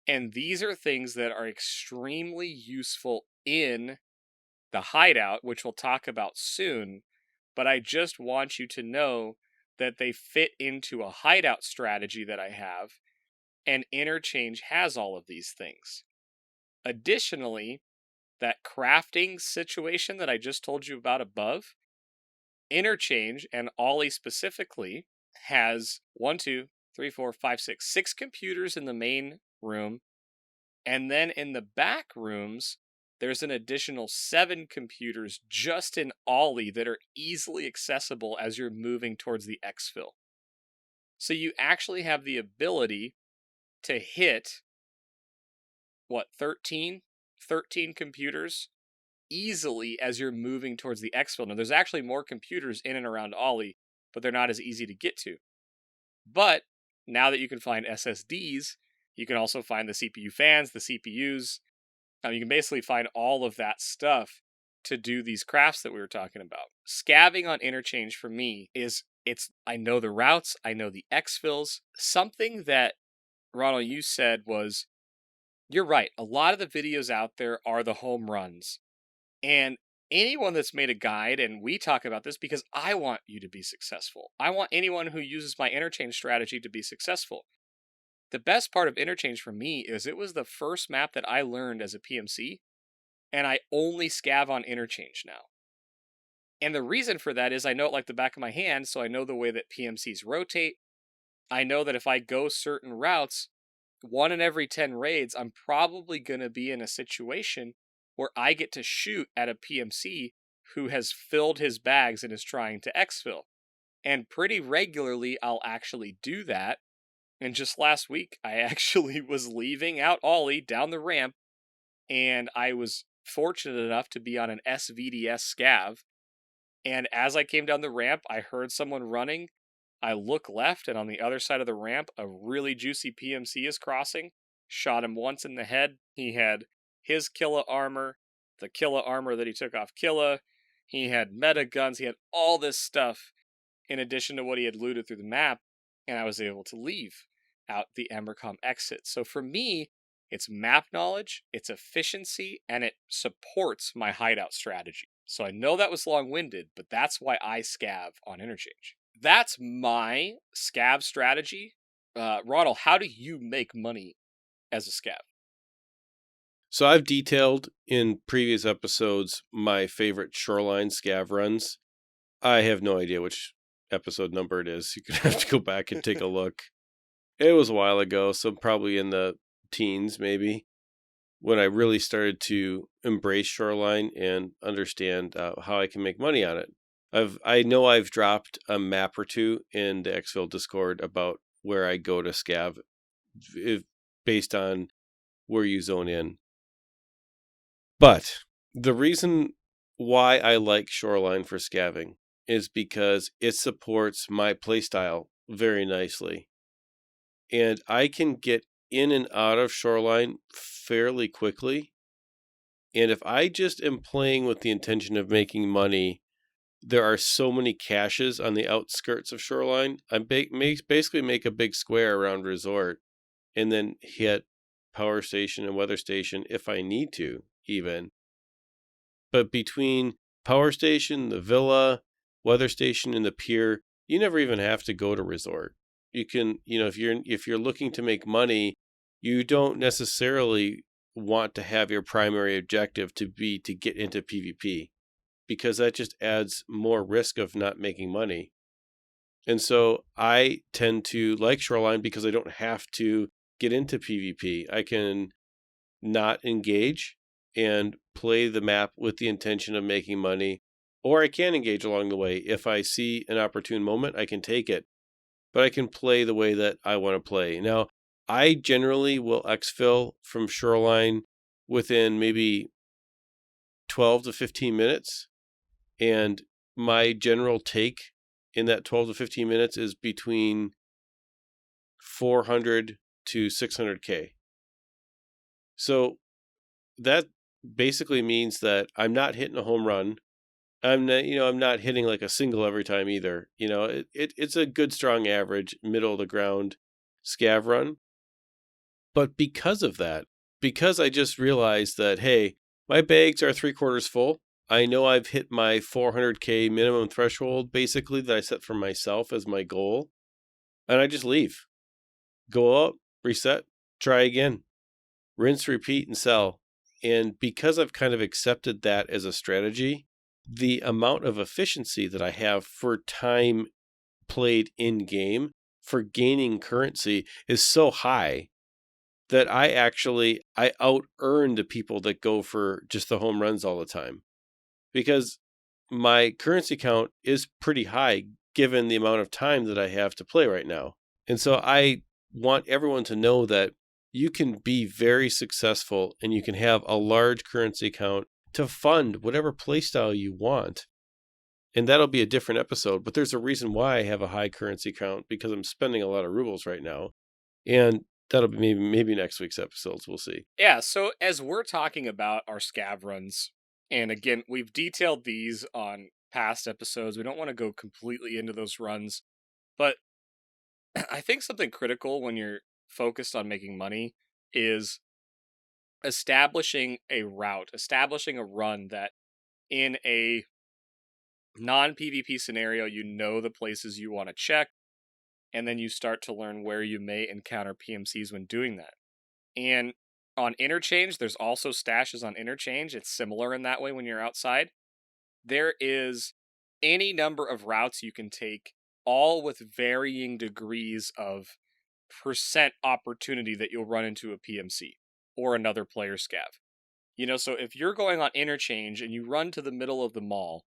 And these are things that are extremely useful in the hideout, which we'll talk about soon. But I just want you to know that they fit into a hideout strategy that I have, and interchange has all of these things. Additionally, that crafting situation that I just told you about above, interchange, and Ollie specifically, has 6 computers in the main room, and then in the back rooms there's an additional 7 computers just in Ollie that are easily accessible as you're moving towards the Exfil. So you actually have the ability to hit 13 computers easily as you're moving towards the Exfil. Now, there's actually more computers in and around Ollie, but they're not as easy to get to. But now that you can find SSDs, you can also find the CPU fans, the CPUs. You can basically find all of that stuff to do these crafts that we were talking about. Scavving on interchange for me is, I know the routes, I know the Exfils. Something that, Ronal, you said was, you're right, a lot of the videos out there are the home runs. And anyone that's made a guide, and we talk about this because I want you to be successful. I want anyone who uses my interchange strategy to be successful. The best part of interchange for me is it was the first map that I learned as a PMC, and I only scav on interchange now. And the reason for that is I know it like the back of my hand, so I know the way that PMCs rotate. I know that if I go certain routes, 1 in every 10 raids, I'm probably going to be in a situation where I get to shoot at a PMC who has filled his bags and is trying to exfil. And pretty regularly, I'll actually do that. And just last week, I actually was leaving out Ollie down the ramp, and I was fortunate enough to be on an SVDS SCAV. And as I came down the ramp, I heard someone running. I look left, and on the other side of the ramp, a really juicy PMC is crossing. Shot him once in the head. He had his Killa armor, the Killa armor that he took off Killa. He had meta guns. He had all this stuff in addition to what he had looted through the map, and I was able to leave out the Emercom exit. So for me, it's map knowledge, it's efficiency, and it supports my hideout strategy. So I know that was long-winded, but that's why I scav on interchange. That's my scav strategy. Ronald, how do you make money as a scav? So I've detailed in previous episodes my favorite shoreline scav runs. I have no idea which episode number it is. You're going to have to go back and take a look. It was a while ago, so probably in the teens maybe, when I really started to embrace shoreline and understand how I can make money on it. I know I've dropped a map or two in the Exfil Discord about where I go to scav based on where you zone in. But the reason why I like shoreline for scavving is because it supports my playstyle very nicely. And I can get in and out of shoreline fairly quickly. And if I just am playing with the intention of making money, there are so many caches on the outskirts of shoreline. I basically make a big square around resort and then hit power station and weather station if I need to even. But between power station, the villa, weather station, and the pier, you never even have to go to resort. You can, if you're looking to make money, you don't necessarily want to have your primary objective to get into PvP, because that just adds more risk of not making money. And so I tend to like shoreline because I don't have to get into PvP. I can not engage and play the map with the intention of making money, or I can engage along the way. If I see an opportune moment, I can take it, but I can play the way that I want to play. Now, I generally will exfil from shoreline within maybe 12 to 15 minutes. And my general take in that 12 to 15 minutes is between 400 to 600K. So that basically means that I'm not hitting a home run. I'm not hitting like a single every time either. It's a good strong average, middle of the ground scav run. But because of that, because I just realized that, hey, my bags are 3/4 full. I know I've hit my 400K minimum threshold, basically, that I set for myself as my goal. And I just leave. Go up, reset, try again. Rinse, repeat, and sell. And because I've kind of accepted that as a strategy, the amount of efficiency that I have for time played in game for gaining currency is so high that I out-earn the people that go for just the home runs all the time. Because my currency count is pretty high given the amount of time that I have to play right now. And so I want everyone to know that you can be very successful and you can have a large currency count to fund whatever playstyle you want. And that'll be a different episode, but there's a reason why I have a high currency count, because I'm spending a lot of rubles right now. And that'll be maybe next week's episodes. We'll see. Yeah, so as we're talking about our scav runs, and again, we've detailed these on past episodes. We don't want to go completely into those runs, but I think something critical when you're focused on making money is establishing a route, establishing a run that in a non-PvP scenario, you know the places you want to check, and then you start to learn where you may encounter PMCs when doing that. And on interchange, there's also stashes on interchange. It's similar in that way when you're outside. There is any number of routes you can take all with varying degrees of percent opportunity that you'll run into a PMC or another player SCAV. So if you're going on interchange and you run to the middle of the mall,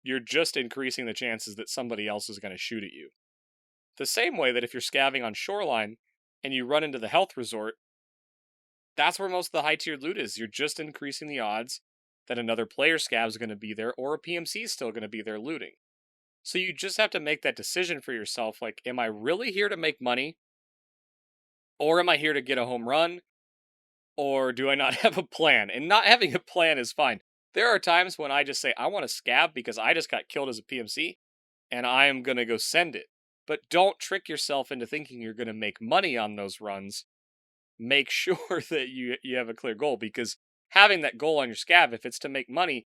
you're just increasing the chances that somebody else is going to shoot at you. The same way that if you're scavving on shoreline and you run into the health resort, that's where most of the high-tiered loot is. You're just increasing the odds that another player SCAV is going to be there or a PMC is still going to be there looting. So you just have to make that decision for yourself. Like, am I really here to make money? Or am I here to get a home run? Or do I not have a plan? And not having a plan is fine. There are times when I just say, I want to SCAV because I just got killed as a PMC and I am going to go send it. But don't trick yourself into thinking you're going to make money on those runs. Make sure that you have a clear goal, because having that goal on your SCAV, if it's to make money,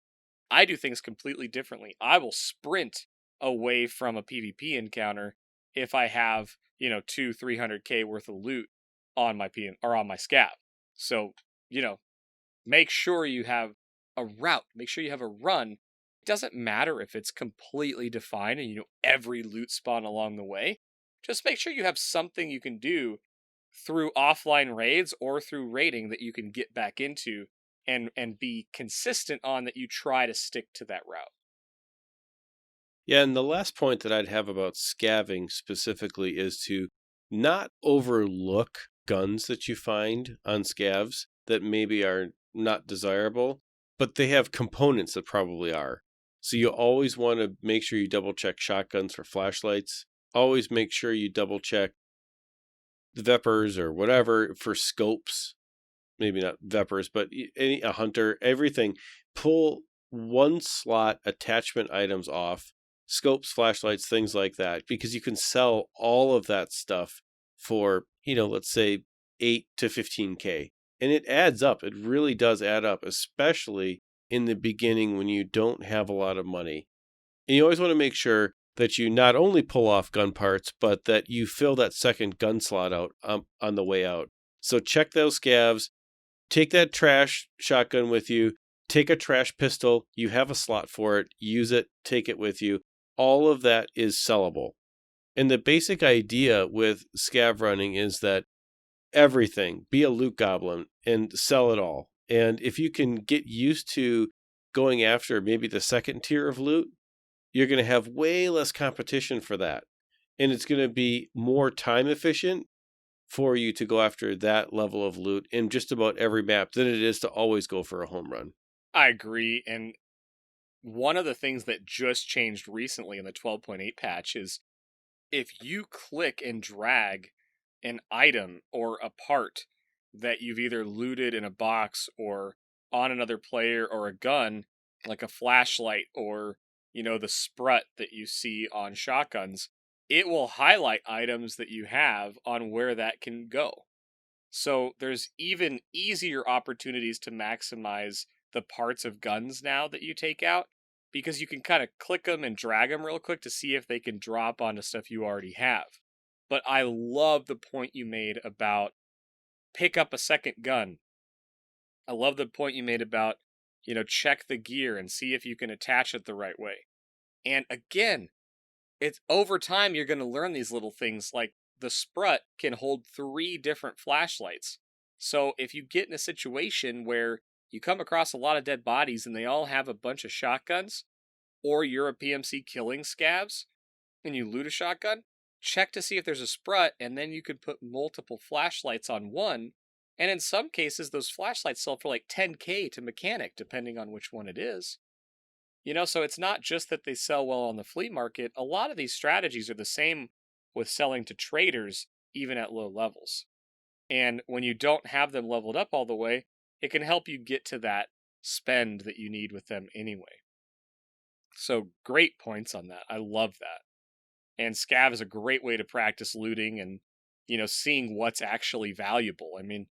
I do things completely differently. I will sprint away from a PvP encounter if I have, 300k worth of loot on my PM or on my SCAV. So, make sure you have a route, make sure you have a run. It doesn't matter if it's completely defined and you know every loot spawn along the way. Just make sure you have something you can do through offline raids or through raiding that you can get back into and be consistent on, that you try to stick to that route. Yeah, and the last point that I'd have about scavving specifically is to not overlook guns that you find on scavs that maybe are not desirable, but they have components that probably are. So you always want to make sure you double check shotguns for flashlights. Always make sure you double check the Vepers or whatever for scopes. Maybe not Vepers, but a hunter, everything. Pull one slot attachment items off, scopes, flashlights, things like that, because you can sell all of that stuff for, let's say 8 to 15K. And it adds up. It really does add up, especially in the beginning when you don't have a lot of money. And you always want to make sure that you not only pull off gun parts, but that you fill that second gun slot out on the way out. So check those scavs. Take that trash shotgun with you. Take a trash pistol. You have a slot for it. Use it. Take it with you. All of that is sellable. And the basic idea with scav running is that everything, be a loot goblin and sell it all. And if you can get used to going after maybe the second tier of loot, you're going to have way less competition for that. And it's going to be more time efficient for you to go after that level of loot in just about every map than it is to always go for a home run. I agree. And one of the things that just changed recently in the 12.8 patch is if you click and drag an item or a part that you've either looted in a box or on another player, or a gun, like a flashlight or, the sprut that you see on shotguns, it will highlight items that you have on where that can go. So there's even easier opportunities to maximize the parts of guns now that you take out, because you can kind of click them and drag them real quick to see if they can drop onto stuff you already have. But I love the point you made about pick up a second gun. I love the point you made about, check the gear and see if you can attach it the right way. And again, it's over time you're going to learn these little things, like the sprut can hold 3 different flashlights. So if you get in a situation where you come across a lot of dead bodies and they all have a bunch of shotguns, or you're a PMC killing scavs and you loot a shotgun, check to see if there's a sprut, and then you could put multiple flashlights on one. And in some cases, those flashlights sell for like 10K to mechanic, depending on which one it is. So it's not just that they sell well on the flea market. A lot of these strategies are the same with selling to traders, even at low levels. And when you don't have them leveled up all the way, it can help you get to that spend that you need with them anyway. So great points on that. I love that. And SCAV is a great way to practice looting and, seeing what's actually valuable. I mean,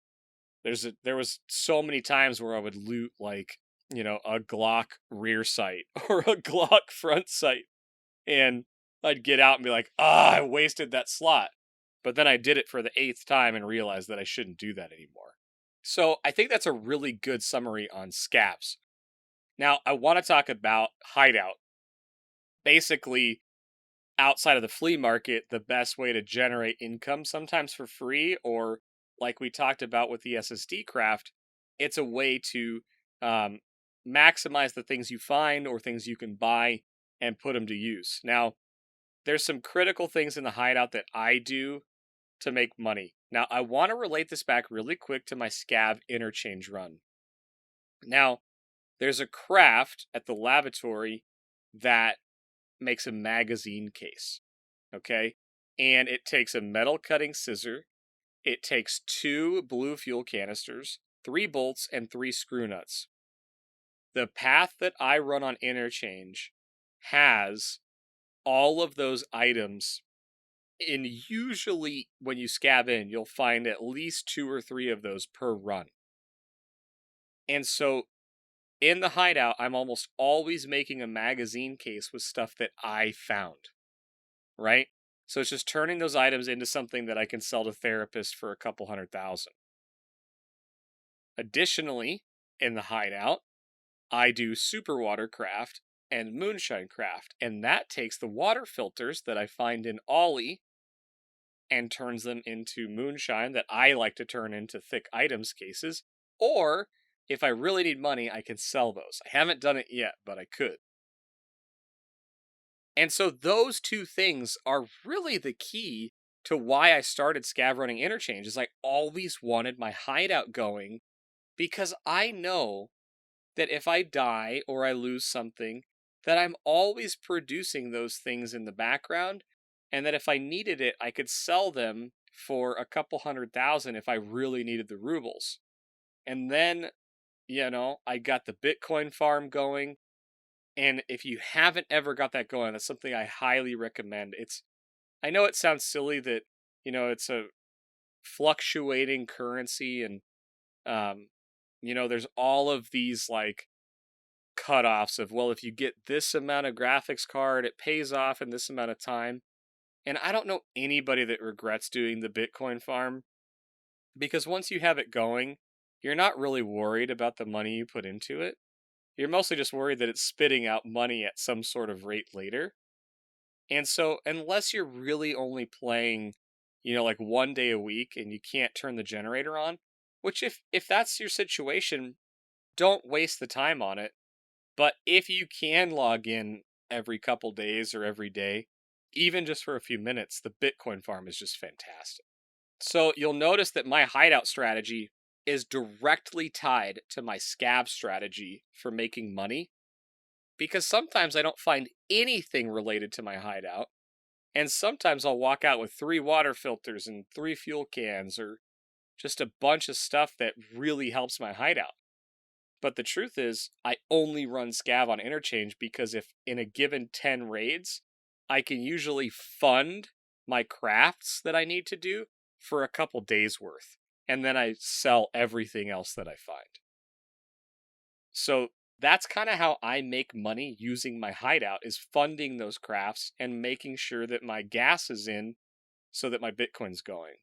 there was so many times where I would loot like, a Glock rear sight or a Glock front sight, and I'd get out and be like, I wasted that slot. But then I did it for the 8th time and realized that I shouldn't do that anymore. So I think that's a really good summary on scavs. Now, I want to talk about Hideout. Basically, outside of the flea market, the best way to generate income, sometimes for free, or like we talked about with the SSD craft, it's a way to um, maximize the things you find or things you can buy and put them to use. Now, there's some critical things in the hideout that I do to make money. Now, I want to relate this back really quick to my SCAV interchange run. Now, there's a craft at the lavatory that makes a magazine case. Okay. And it takes a metal cutting scissor. It takes 2 blue fuel canisters, 3 bolts, and 3 screw nuts. The path that I run on interchange has all of those items. And usually when you scab in, you'll find at least 2 or 3 of those per run. And so in the hideout, I'm almost always making a magazine case with stuff that I found, right? So it's just turning those items into something that I can sell to therapists for a couple $100,000. Additionally, in the hideout, I do super water craft and moonshine craft, and that takes the water filters that I find in Ollie and turns them into moonshine that I like to turn into thick items cases, or if I really need money, I can sell those. I haven't done it yet, but I could. And so those two things are really the key to why I started scav running interchange. Is I always wanted my hideout going because I know that if I die or I lose something, that I'm always producing those things in the background, and that if I needed it, I could sell them for a couple $100,000 if I really needed the rubles. And then, I got the Bitcoin farm going. And if you haven't ever got that going, that's something I highly recommend. I know it sounds silly that, it's a fluctuating currency and, there's all of these like cutoffs of, well, if you get this amount of graphics card, it pays off in this amount of time. And I don't know anybody that regrets doing the Bitcoin farm because once you have it going, you're not really worried about the money you put into it. You're mostly just worried that it's spitting out money at some sort of rate later. And so, unless you're really only playing, like 1 day a week and you can't turn the generator on, which if that's your situation, don't waste the time on it. But if you can log in every couple days or every day, even just for a few minutes, the Bitcoin farm is just fantastic. So you'll notice that my hideout strategy is directly tied to my SCAV strategy for making money, because sometimes I don't find anything related to my hideout, and sometimes I'll walk out with 3 water filters and 3 fuel cans or just a bunch of stuff that really helps my hideout. But the truth is, I only run SCAV on interchange because if in a given 10 raids, I can usually fund my crafts that I need to do for a couple days worth. And then I sell everything else that I find. So that's kind of how I make money using my hideout, is funding those crafts and making sure that my gas is in so that my Bitcoin's going.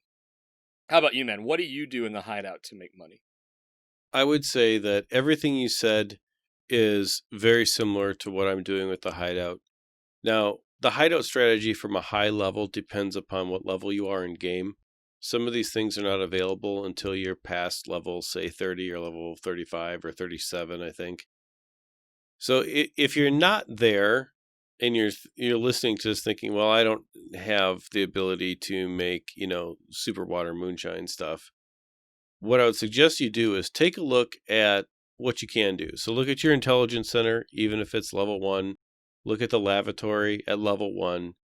How about you, man? What do you do in the hideout to make money? I would say that everything you said is very similar to what I'm doing with the hideout. Now, the hideout strategy from a high level depends upon what level you are in game. Some of these things are not available until you're past level, say, 30 or level 35 or 37, I think. So if you're not there and you're listening to this thinking, well, I don't have the ability to make, super water moonshine stuff, what I would suggest you do is take a look at what you can do. So look at your intelligence center, even if it's level 1. Look at the lavatory at level 1,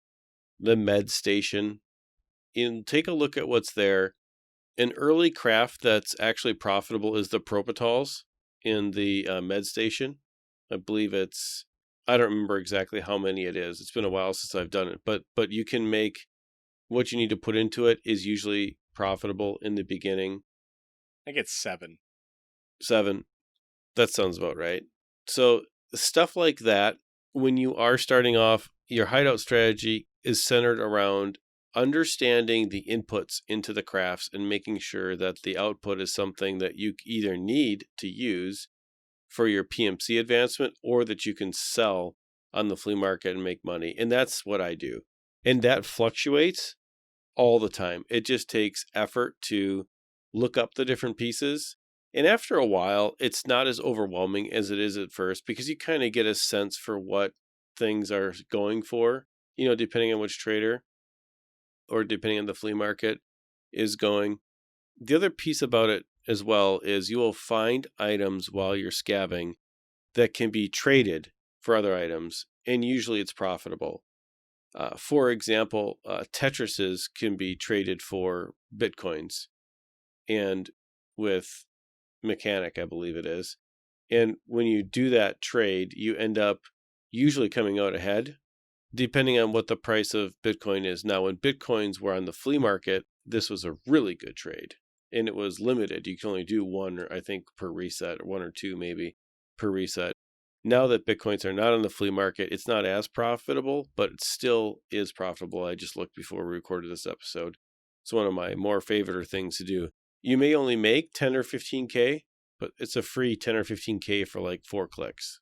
the med station, and take a look at what's there. An early craft that's actually profitable is the propitols in the med station. I believe I don't remember exactly how many it is. It's been a while since I've done it, but you can make what you need to put into it is usually profitable in the beginning. I think it's 7. 7. That sounds about right. So stuff like that, when you are starting off, your hideout strategy is centered around understanding the inputs into the crafts and making sure that the output is something that you either need to use for your PMC advancement or that you can sell on the flea market and make money. And that's what I do. And that fluctuates all the time. It just takes effort to look up the different pieces. And after a while, it's not as overwhelming as it is at first, because you kind of get a sense for what things are going for, depending on which trader or depending on the flea market is going. The other piece about it as well is you will find items while you're scabbing that can be traded for other items, and usually it's profitable. For example, Tetrises can be traded for Bitcoins, and with Mechanic, I believe it is. And when you do that trade, you end up usually coming out ahead, depending on what the price of Bitcoin is. Now, when Bitcoins were on the flea market, this was a really good trade, and it was limited. You can only do one, I think, per reset, or one or two maybe per reset. Now that Bitcoins are not on the flea market, it's not as profitable, but it still is profitable. I just looked before we recorded this episode. It's one of my more favorite things to do. You may only make 10 or 15K, but it's a free 10 or 15K for like 4 clicks.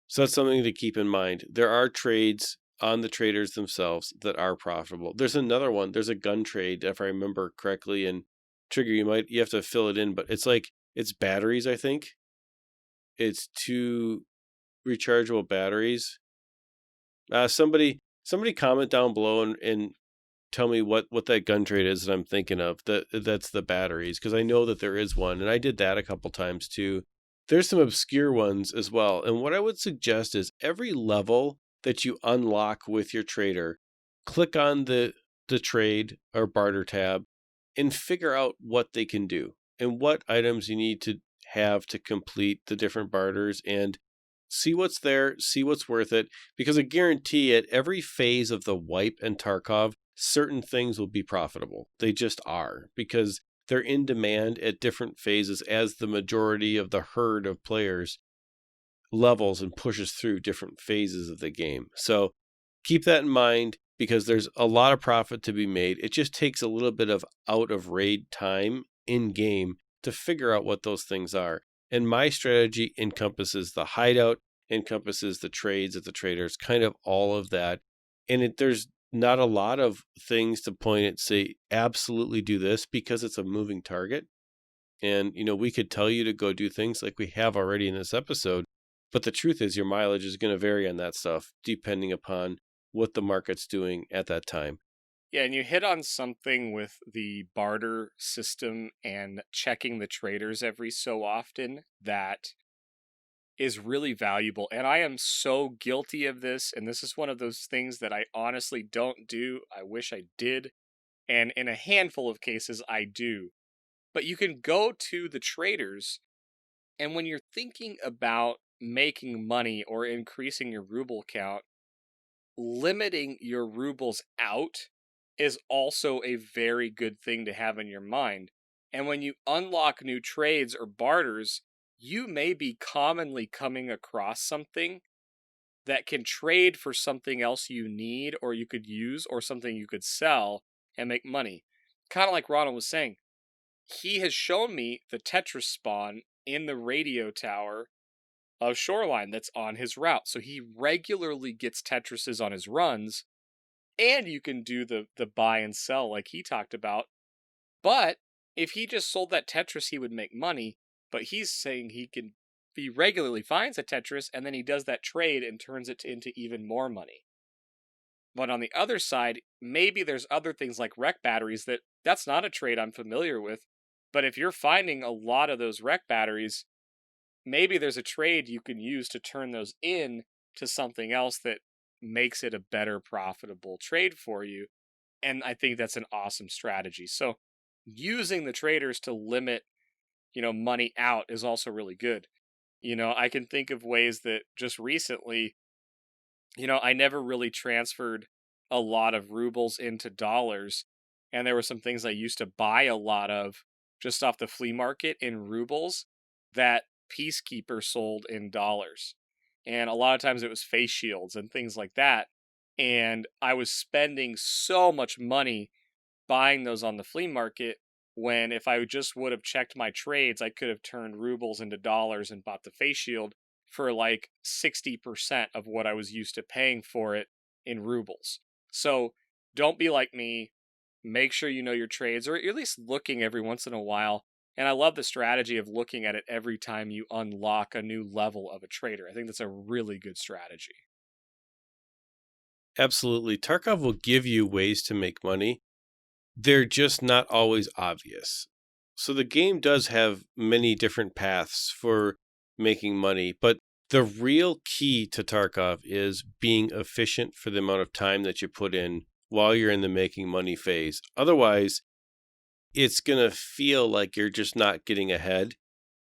So that's something to keep in mind. There are trades on the traders themselves that are profitable. There's another one. There's a gun trade, if I remember correctly. And Trigger, you have to fill it in, but it's batteries, I think. It's 2 rechargeable batteries. Somebody comment down below and tell me what that gun trade is that I'm thinking of. That's the batteries, because I know that there is one, and I did that a couple times too. There's some obscure ones as well. And what I would suggest is every level that you unlock with your trader, click on the trade or barter tab and figure out what they can do and what items you need to have to complete the different barters, and see what's there, see what's worth it. Because I guarantee at every phase of the wipe and Tarkov, certain things will be profitable. They just are, because they're in demand at different phases as the majority of the herd of players levels and pushes through different phases of the game. So keep that in mind, because there's a lot of profit to be made. It just takes a little bit of out of raid time in game to figure out what those things are. And my strategy encompasses the hideout, encompasses the trades at the traders, kind of all of that. And there's not a lot of things to point at, say, absolutely do this, because it's a moving target. And, we could tell you to go do things like we have already in this episode. But the truth is your mileage is going to vary on that stuff, depending upon what the market's doing at that time. Yeah, and you hit on something with the barter system and checking the traders every so often that is really valuable. And I am so guilty of this, and this is one of those things that I honestly don't do. I wish I did. And in a handful of cases, I do. But you can go to the traders, and when you're thinking about making money or increasing your ruble count, limiting your rubles out is also a very good thing to have in your mind. And when you unlock new trades or barters, you may be commonly coming across something that can trade for something else you need or you could use, or something you could sell and make money. Kind of like Ronal was saying, he has shown me the Tetris spawn in the radio tower of Shoreline that's on his route. So he regularly gets Tetrises on his runs, and you can do the buy and sell like he talked about. But if he just sold that Tetris, he would make money. But he's saying he regularly finds a Tetris, and then he does that trade and turns it into even more money. But on the other side, maybe there's other things like rec batteries that's not a trade I'm familiar with. But if you're finding a lot of those rec batteries, maybe there's a trade you can use to turn those in to something else that makes it a better profitable trade for you. And I think that's an awesome strategy. So using the traders to limit, money out is also really good. I can think of ways that just recently, I never really transferred a lot of rubles into dollars. And there were some things I used to buy a lot of just off the flea market in rubles that Peacekeeper sold in dollars. And a lot of times it was face shields and things like that. And I was spending so much money buying those on the flea market, when if I just would have checked my trades, I could have turned rubles into dollars and bought the face shield for like 60% of what I was used to paying for it in rubles. So don't be like me. Make sure you know your trades, or at least looking every once in a while. And I love the strategy of looking at it every time you unlock a new level of a trader. I think that's a really good strategy. Absolutely. Tarkov will give you ways to make money. They're just not always obvious. So the game does have many different paths for making money, but the real key to Tarkov is being efficient for the amount of time that you put in while you're in the making money phase. Otherwise, it's going to feel like you're just not getting ahead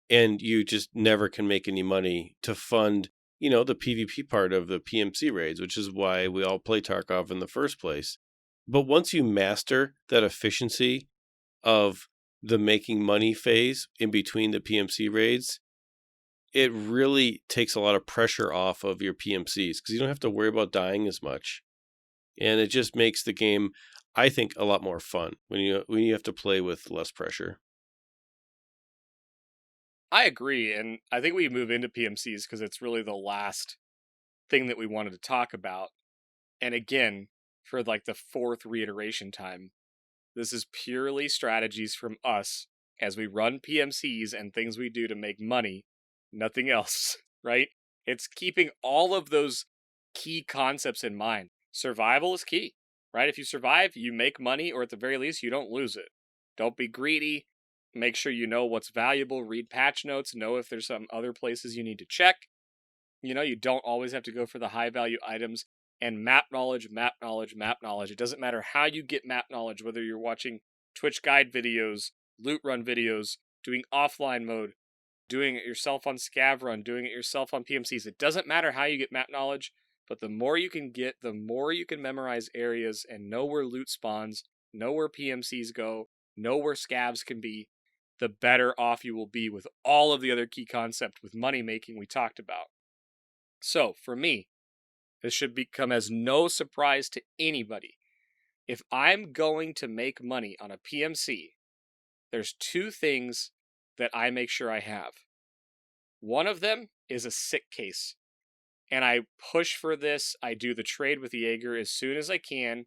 and you just never can make any money to fund, the PvP part of the PMC raids, which is why we all play Tarkov in the first place. But once you master that efficiency of the making money phase in between the PMC raids, it really takes a lot of pressure off of your PMCs because you don't have to worry about dying as much. And it just makes the game, I think, a lot more fun when you have to play with less pressure. I agree, and I think we move into PMCs because it's really the last thing that we wanted to talk about. And again, for like the fourth reiteration time, this is purely strategies from us as we run PMCs and things we do to make money, nothing else, right? It's keeping all of those key concepts in mind. Survival is key, right? If you survive, you make money, or at the very least, you don't lose it. Don't be greedy. Make sure you know what's valuable. Read patch notes. Know if there's some other places you need to check. You don't always have to go for the high value items. And map knowledge, map knowledge, map knowledge. It doesn't matter how you get map knowledge, whether you're watching Twitch guide videos, loot run videos, doing offline mode, doing it yourself on SCAV run, doing it yourself on PMCs. It doesn't matter how you get map knowledge, but the more you can get, the more you can memorize areas and know where loot spawns, know where PMCs go, know where SCAVs can be, the better off you will be with all of the other key concepts with money making we talked about. So, for me, this should become as no surprise to anybody. If I'm going to make money on a PMC, there's two things that I make sure I have. One of them is a sick case. And I push for this. I do the trade with Jaeger as soon as I can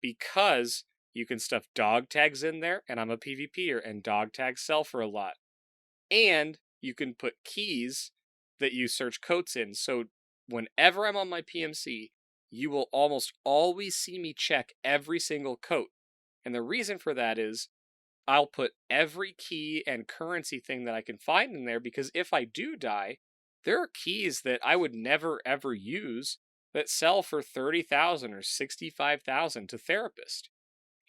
because you can stuff dog tags in there, and I'm a PvPer, and dog tags sell for a lot. And you can put keys that you search coats in. So whenever I'm on my PMC, you will almost always see me check every single coat. And the reason for that is I'll put every key and currency thing that I can find in there, because if I do die, there are keys that I would never ever use that sell for 30,000 or 65,000 to therapist.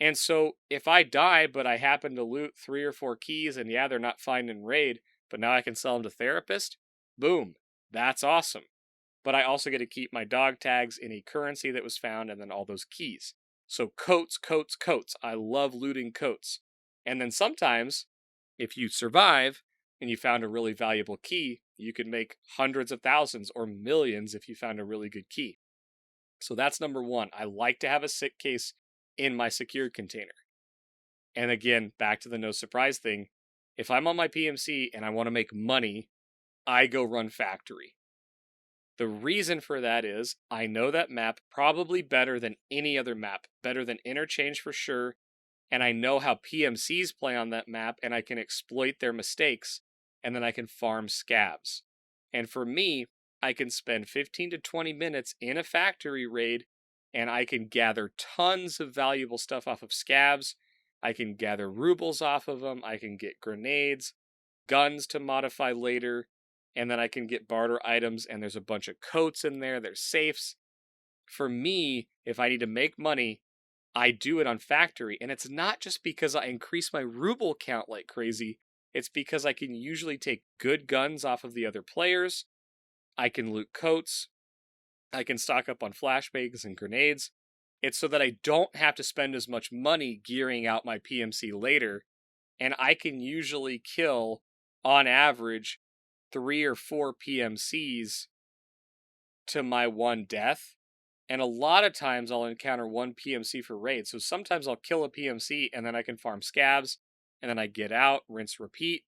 And so if I die, but I happen to loot 3 or 4 keys, and yeah, they're not finding in raid, but now I can sell them to therapist, boom, that's awesome. But I also get to keep my dog tags, any currency that was found, and then all those keys. So coats, coats, coats. I love looting coats. And then sometimes, if you survive and you found a really valuable key, you can make hundreds of thousands or millions if you found a really good key. So that's number one. I like to have a sick case in my secured container. And again, back to the no surprise thing. If I'm on my PMC and I want to make money, I go run factory. The reason for that is I know that map probably better than any other map, better than Interchange for sure, and I know how PMCs play on that map, and I can exploit their mistakes, and then I can farm scavs. And for me, I can spend 15 to 20 minutes in a factory raid, and I can gather tons of valuable stuff off of scavs. I can gather rubles off of them. I can get grenades, guns to modify later, and then I can get barter items, and there's a bunch of coats in there. There's safes. For me, if I need to make money, I do it on factory, and it's not just because I increase my ruble count like crazy. It's because I can usually take good guns off of the other players. I can loot coats. I can stock up on flashbangs and grenades. It's so that I don't have to spend as much money gearing out my PMC later, and I can usually kill, on average, 3 or 4 PMCs to my one death. And a lot of times I'll encounter one PMC for raid. So sometimes I'll kill a PMC and then I can farm scavs, and then I get out, rinse, repeat.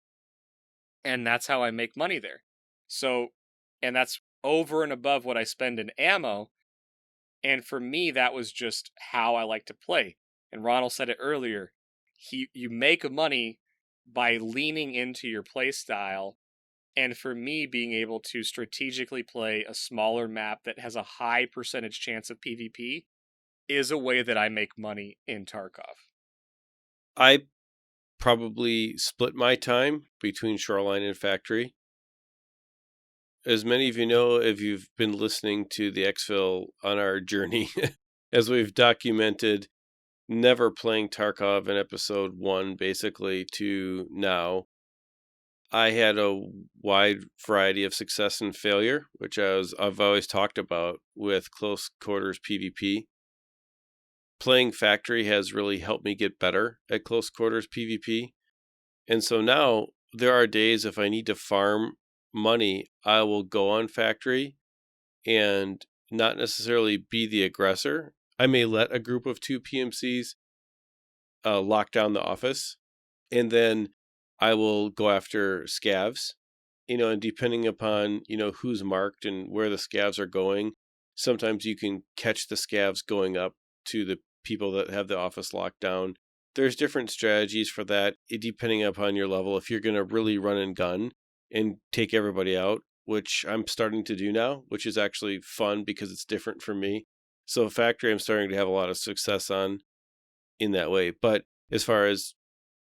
And that's how I make money there. So, and that's over and above what I spend in ammo. And for me, that was just how I like to play. And Ronald said it earlier. You make money by leaning into your play style. And for me, being able to strategically play a smaller map that has a high percentage chance of PvP is a way that I make money in Tarkov. I probably split my time between Shoreline and Factory. As many of you know, if you've been listening to the Exfil on our journey, as we've documented, never playing Tarkov in episode 1, basically, to now, I had a wide variety of success and failure, which I've always talked about with close quarters PvP. Playing Factory has really helped me get better at close quarters PvP. And so now there are days if I need to farm money, I will go on Factory and not necessarily be the aggressor. I may let a group of 2 PMCs lock down the office, and then I will go after SCAVs, and depending upon, who's marked and where the SCAVs are going, sometimes you can catch the SCAVs going up to the people that have the office locked down. There's different strategies for that, depending upon your level. If you're going to really run and gun and take everybody out, which I'm starting to do now, which is actually fun because it's different for me. So Factory, I'm starting to have a lot of success on in that way. But as far as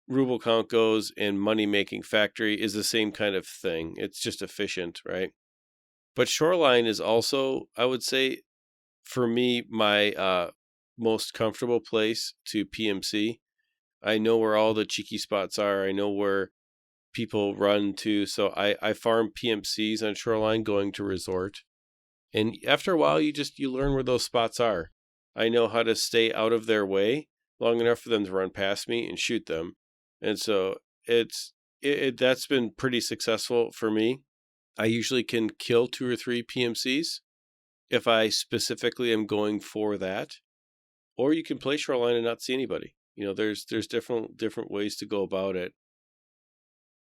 ruble count goes and money making, Factory is the same kind of thing. It's just efficient, right? But Shoreline is also, I would say, for me, my most comfortable place to PMC. I know where all the cheeky spots are. I know where people run to. So I farm PMCs on Shoreline going to resort. And after a while, you learn where those spots are. I know how to stay out of their way long enough for them to run past me and shoot them. And so that's been pretty successful for me. I usually can kill 2 or 3 PMCs if I specifically am going for that. Or you can play Shoreline and not see anybody. There's different ways to go about it.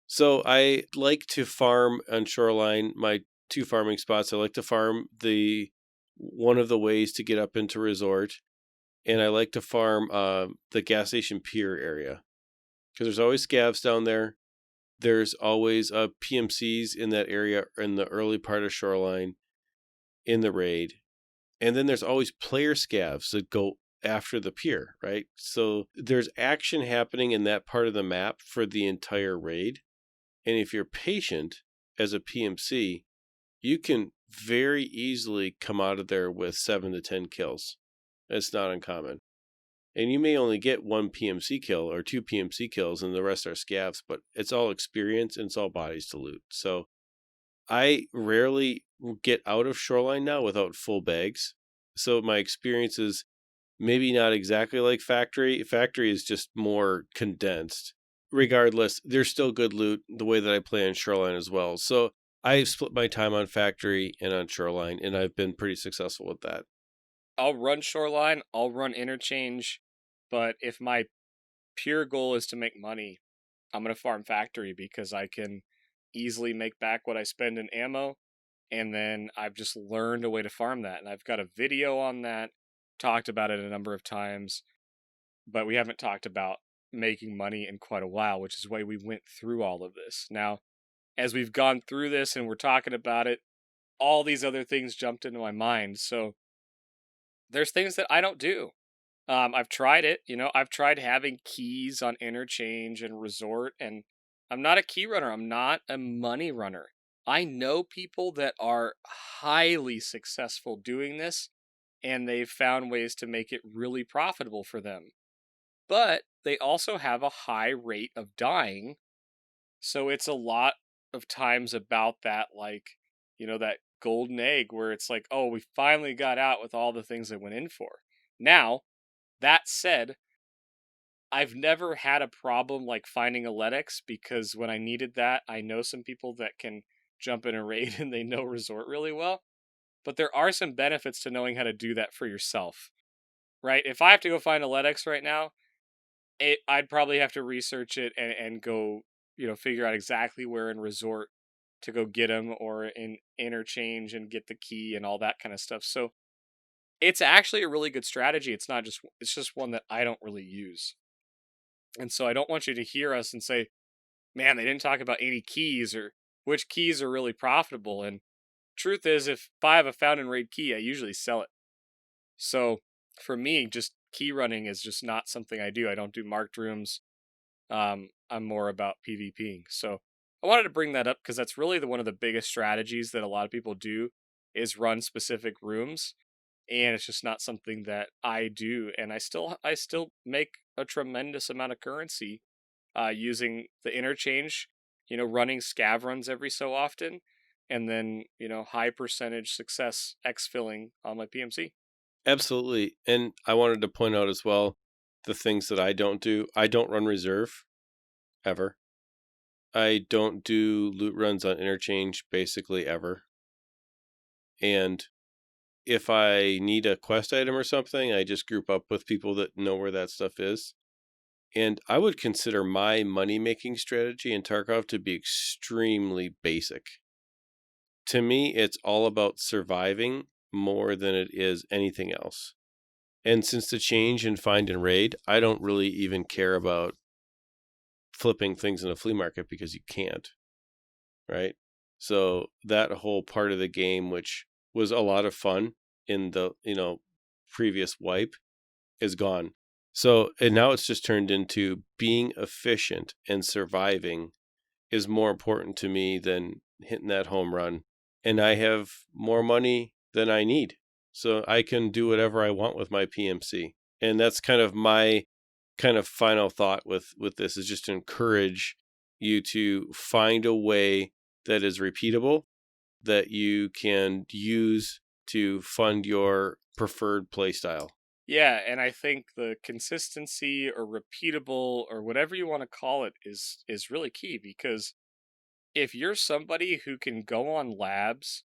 So I like to farm on Shoreline, my 2 farming spots. I like to farm one of the ways to get up into resort, and I like to farm the gas station pier area because there's always scavs down there. There's always PMCs in that area in the early part of Shoreline in the raid, and then there's always player scavs that go after the pier, right? So there's action happening in that part of the map for the entire raid. And if you're patient as a PMC, you can very easily come out of there with 7 to 10 kills. It's not uncommon. And you may only get 1 PMC kill or 2 PMC kills and the rest are scavs, but it's all experience and it's all bodies to loot. So I rarely get out of Shoreline now without full bags. So my experience is maybe not exactly like Factory. Factory is just more condensed. Regardless, there's still good loot the way that I play on Shoreline as well. So I've split my time on Factory and on Shoreline, and I've been pretty successful with that. I'll run Shoreline, I'll run Interchange, but if my pure goal is to make money, I'm going to farm Factory because I can easily make back what I spend in ammo, and then I've just learned a way to farm that. And I've got a video on that, talked about it a number of times, but we haven't talked about making money in quite a while, which is why we went through all of this. Now, as we've gone through this and we're talking about it, all these other things jumped into my mind. So there's things that I don't do. I've tried it. I've tried having keys on Interchange and Resort, and I'm not a key runner. I'm not a money runner. I know people that are highly successful doing this, and they've found ways to make it really profitable for them. But they also have a high rate of dying. So it's a lot of times about that, that golden egg where it's like, oh, we finally got out with all the things I went in for. Now, that said, I've never had a problem like finding a Ledex because when I needed that, I know some people that can jump in a raid and they know Resort really well. But there are some benefits to knowing how to do that for yourself, right? If I have to go find a Ledex right now, I'd probably have to research it and go, figure out exactly where in Resort to go get them or in Interchange and get the key and all that kind of stuff. So It's actually a really good strategy. It's just one that I don't really use. And so I don't want you to hear us and say, man, they didn't talk about any keys or which keys are really profitable. And truth is, if I have a found and raid key, I usually sell it. So for me, just key running is just not something I do. I don't do marked rooms. I'm more about PvPing. So I wanted to bring that up because that's really one of the biggest strategies that a lot of people do is run specific rooms, and it's just not something that I do. And I still make a tremendous amount of currency using the interchange, running scav runs every so often, and then high percentage success exfilling on my PMC. Absolutely. And I wanted to point out as well the things that I don't do. I don't run reserve ever. I don't do loot runs on interchange basically ever. And if I need a quest item or something, I just group up with people that know where that stuff is. And I would consider my money-making strategy in Tarkov to be extremely basic. To me, it's all about surviving more than it is anything else. And since the change in find and raid, I don't really even care about flipping things in a flea market because you can't, right? So that whole part of the game, which was a lot of fun in the, previous wipe, is gone. So, and now it's just turned into being efficient and surviving is more important to me than hitting that home run. And I have more money than I need. So I can do whatever I want with my PMC. And that's kind of my kind of final thought with this, is just to encourage you to find a way that is repeatable, that you can use to fund your preferred play style. Yeah, and I think the consistency or repeatable or whatever you want to call it is really key, because if you're somebody who can go on labs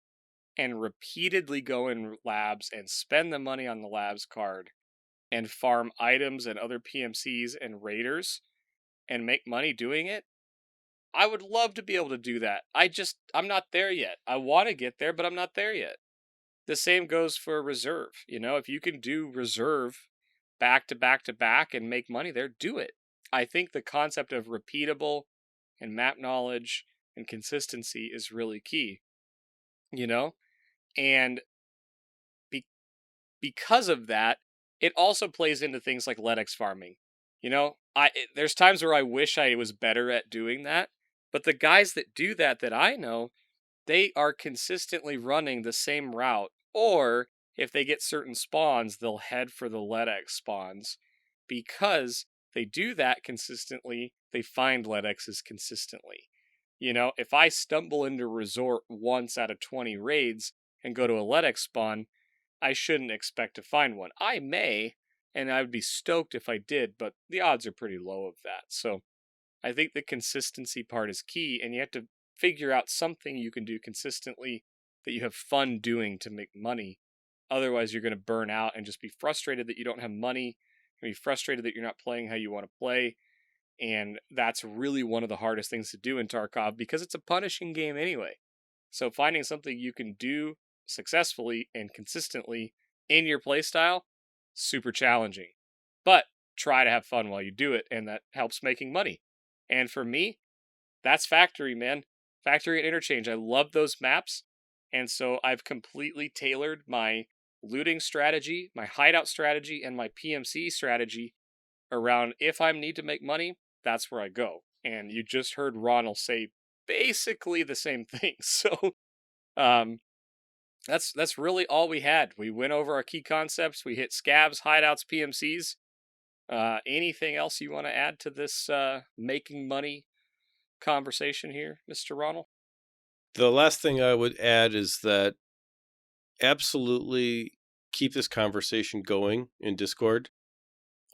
and repeatedly go in labs and spend the money on the labs card and farm items and other PMCs and raiders and make money doing it, I would love to be able to do that. I'm not there yet. I want to get there, but I'm not there yet. The same goes for reserve. If you can do reserve back to back to back and make money there, do it. I think the concept of repeatable and map knowledge and consistency is really key, you know? And because of that, it also plays into things like LEDX farming. There's times where I wish I was better at doing that, but the guys that do that I know, they are consistently running the same route, or if they get certain spawns, they'll head for the LEDX spawns because they do that consistently. They find LEDXs consistently. If I stumble into resort once out of 20 raids and go to a LEDX spawn, I shouldn't expect to find one. I may, and I would be stoked if I did, but the odds are pretty low of that. So I think the consistency part is key, and you have to figure out something you can do consistently that you have fun doing to make money. Otherwise, you're going to burn out and just be frustrated that you don't have money. You're going to be frustrated that you're not playing how you want to play. And that's really one of the hardest things to do in Tarkov because it's a punishing game anyway. So finding something you can do successfully and consistently in your playstyle, super challenging. But try to have fun while you do it, and that helps making money. And for me, that's Factory, man. Factory and Interchange. I love those maps. And so I've completely tailored my looting strategy, my hideout strategy, and my PMC strategy around if I need to make money, that's where I go. And you just heard Ronal say basically the same thing. So that's really all we had. We went over our key concepts. We hit scavs, hideouts, PMCs. Anything else you want to add to this making money conversation here, Mr. Ronald? The last thing I would add is that absolutely keep this conversation going in Discord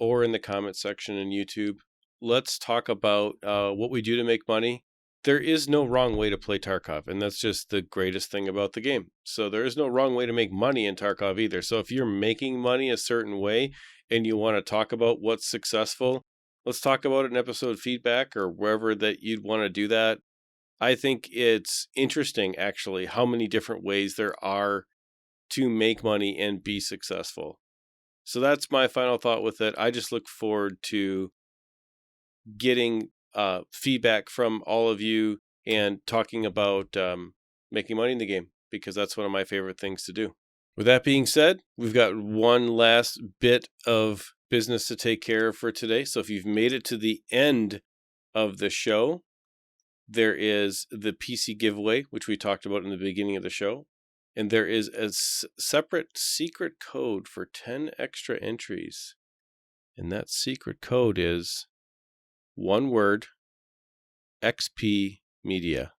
or in the comment section in YouTube. Let's talk about what we do to make money. There is no wrong way to play Tarkov, and that's just the greatest thing about the game. So there is no wrong way to make money in Tarkov either. So if you're making money a certain way and you want to talk about what's successful, let's talk about it in episode feedback or wherever that you'd want to do that. I think it's interesting, actually, how many different ways there are to make money and be successful. So that's my final thought with it. I just look forward to getting feedback from all of you and talking about making money in the game, because that's one of my favorite things to do. With that being said, we've got one last bit of business to take care of for today. So if you've made it to the end of the show, there is the PC giveaway, which we talked about in the beginning of the show. And there is a separate secret code for 10 extra entries. And that secret code is one word, XP Media.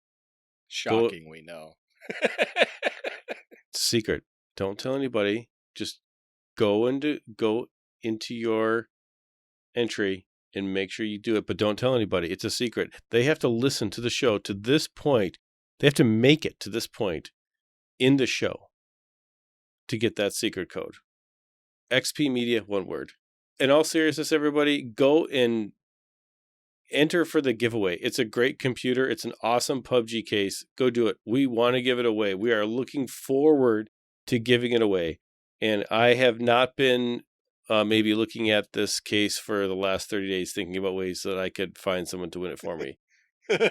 Shocking, we know. It's a secret. Don't tell anybody. Just go into your entry and make sure you do it, but don't tell anybody. It's a secret. They have to listen to the show to this point. They have to make it to this point in the show to get that secret code. XP Media, one word. In all seriousness, everybody, go and enter for the giveaway. It's a great computer. It's an awesome PUBG case. Go do it. We want to give it away. We are looking forward to giving it away. And I have not been maybe looking at this case for the last 30 days thinking about ways that I could find someone to win it for me.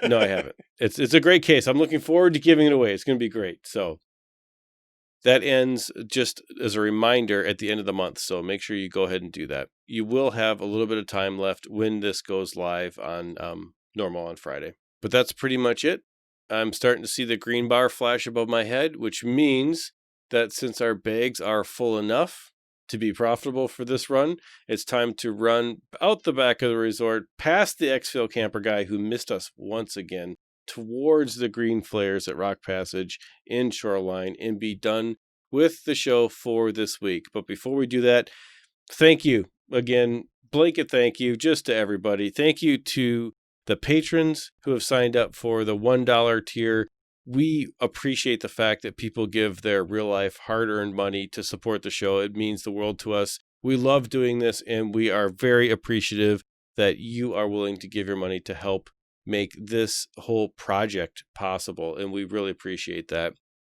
No, I haven't. It's a great case. I'm looking forward to giving it away. It's going to be great. So that ends just as a reminder at the end of the month. So make sure you go ahead and do that. You will have a little bit of time left when this goes live on normal on Friday. But that's pretty much it. I'm starting to see the green bar flash above my head, which means that since our bags are full enough to be profitable for this run, it's time to run out the back of the resort, past the Exfil camper guy who missed us once again, towards the green flares at Rock Passage in Shoreline, and be done with the show for this week. But before we do that, thank you again, blanket thank you just to everybody. Thank you to the patrons who have signed up for the $1 tier. We appreciate the fact that people give their real life hard-earned money to support the show. It means the world to us. We love doing this, and we are very appreciative that you are willing to give your money to help make this whole project possible, and we really appreciate that.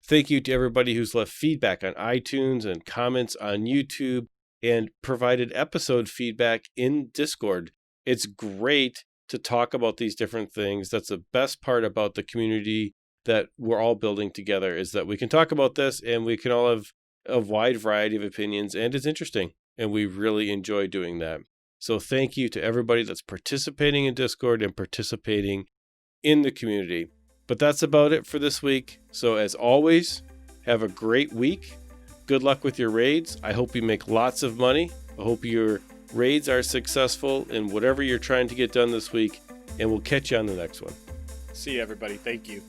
Thank you to everybody who's left feedback on iTunes and comments on YouTube and provided episode feedback in Discord. It's great to talk about these different things. That's the best part about the community that we're all building together, is that we can talk about this and we can all have a wide variety of opinions, and it's interesting, and we really enjoy doing that. So thank you to everybody that's participating in Discord and participating in the community. But that's about it for this week. So as always, have a great week. Good luck with your raids. I hope you make lots of money. I hope your raids are successful in whatever you're trying to get done this week, and we'll catch you on the next one. See you, everybody. Thank you.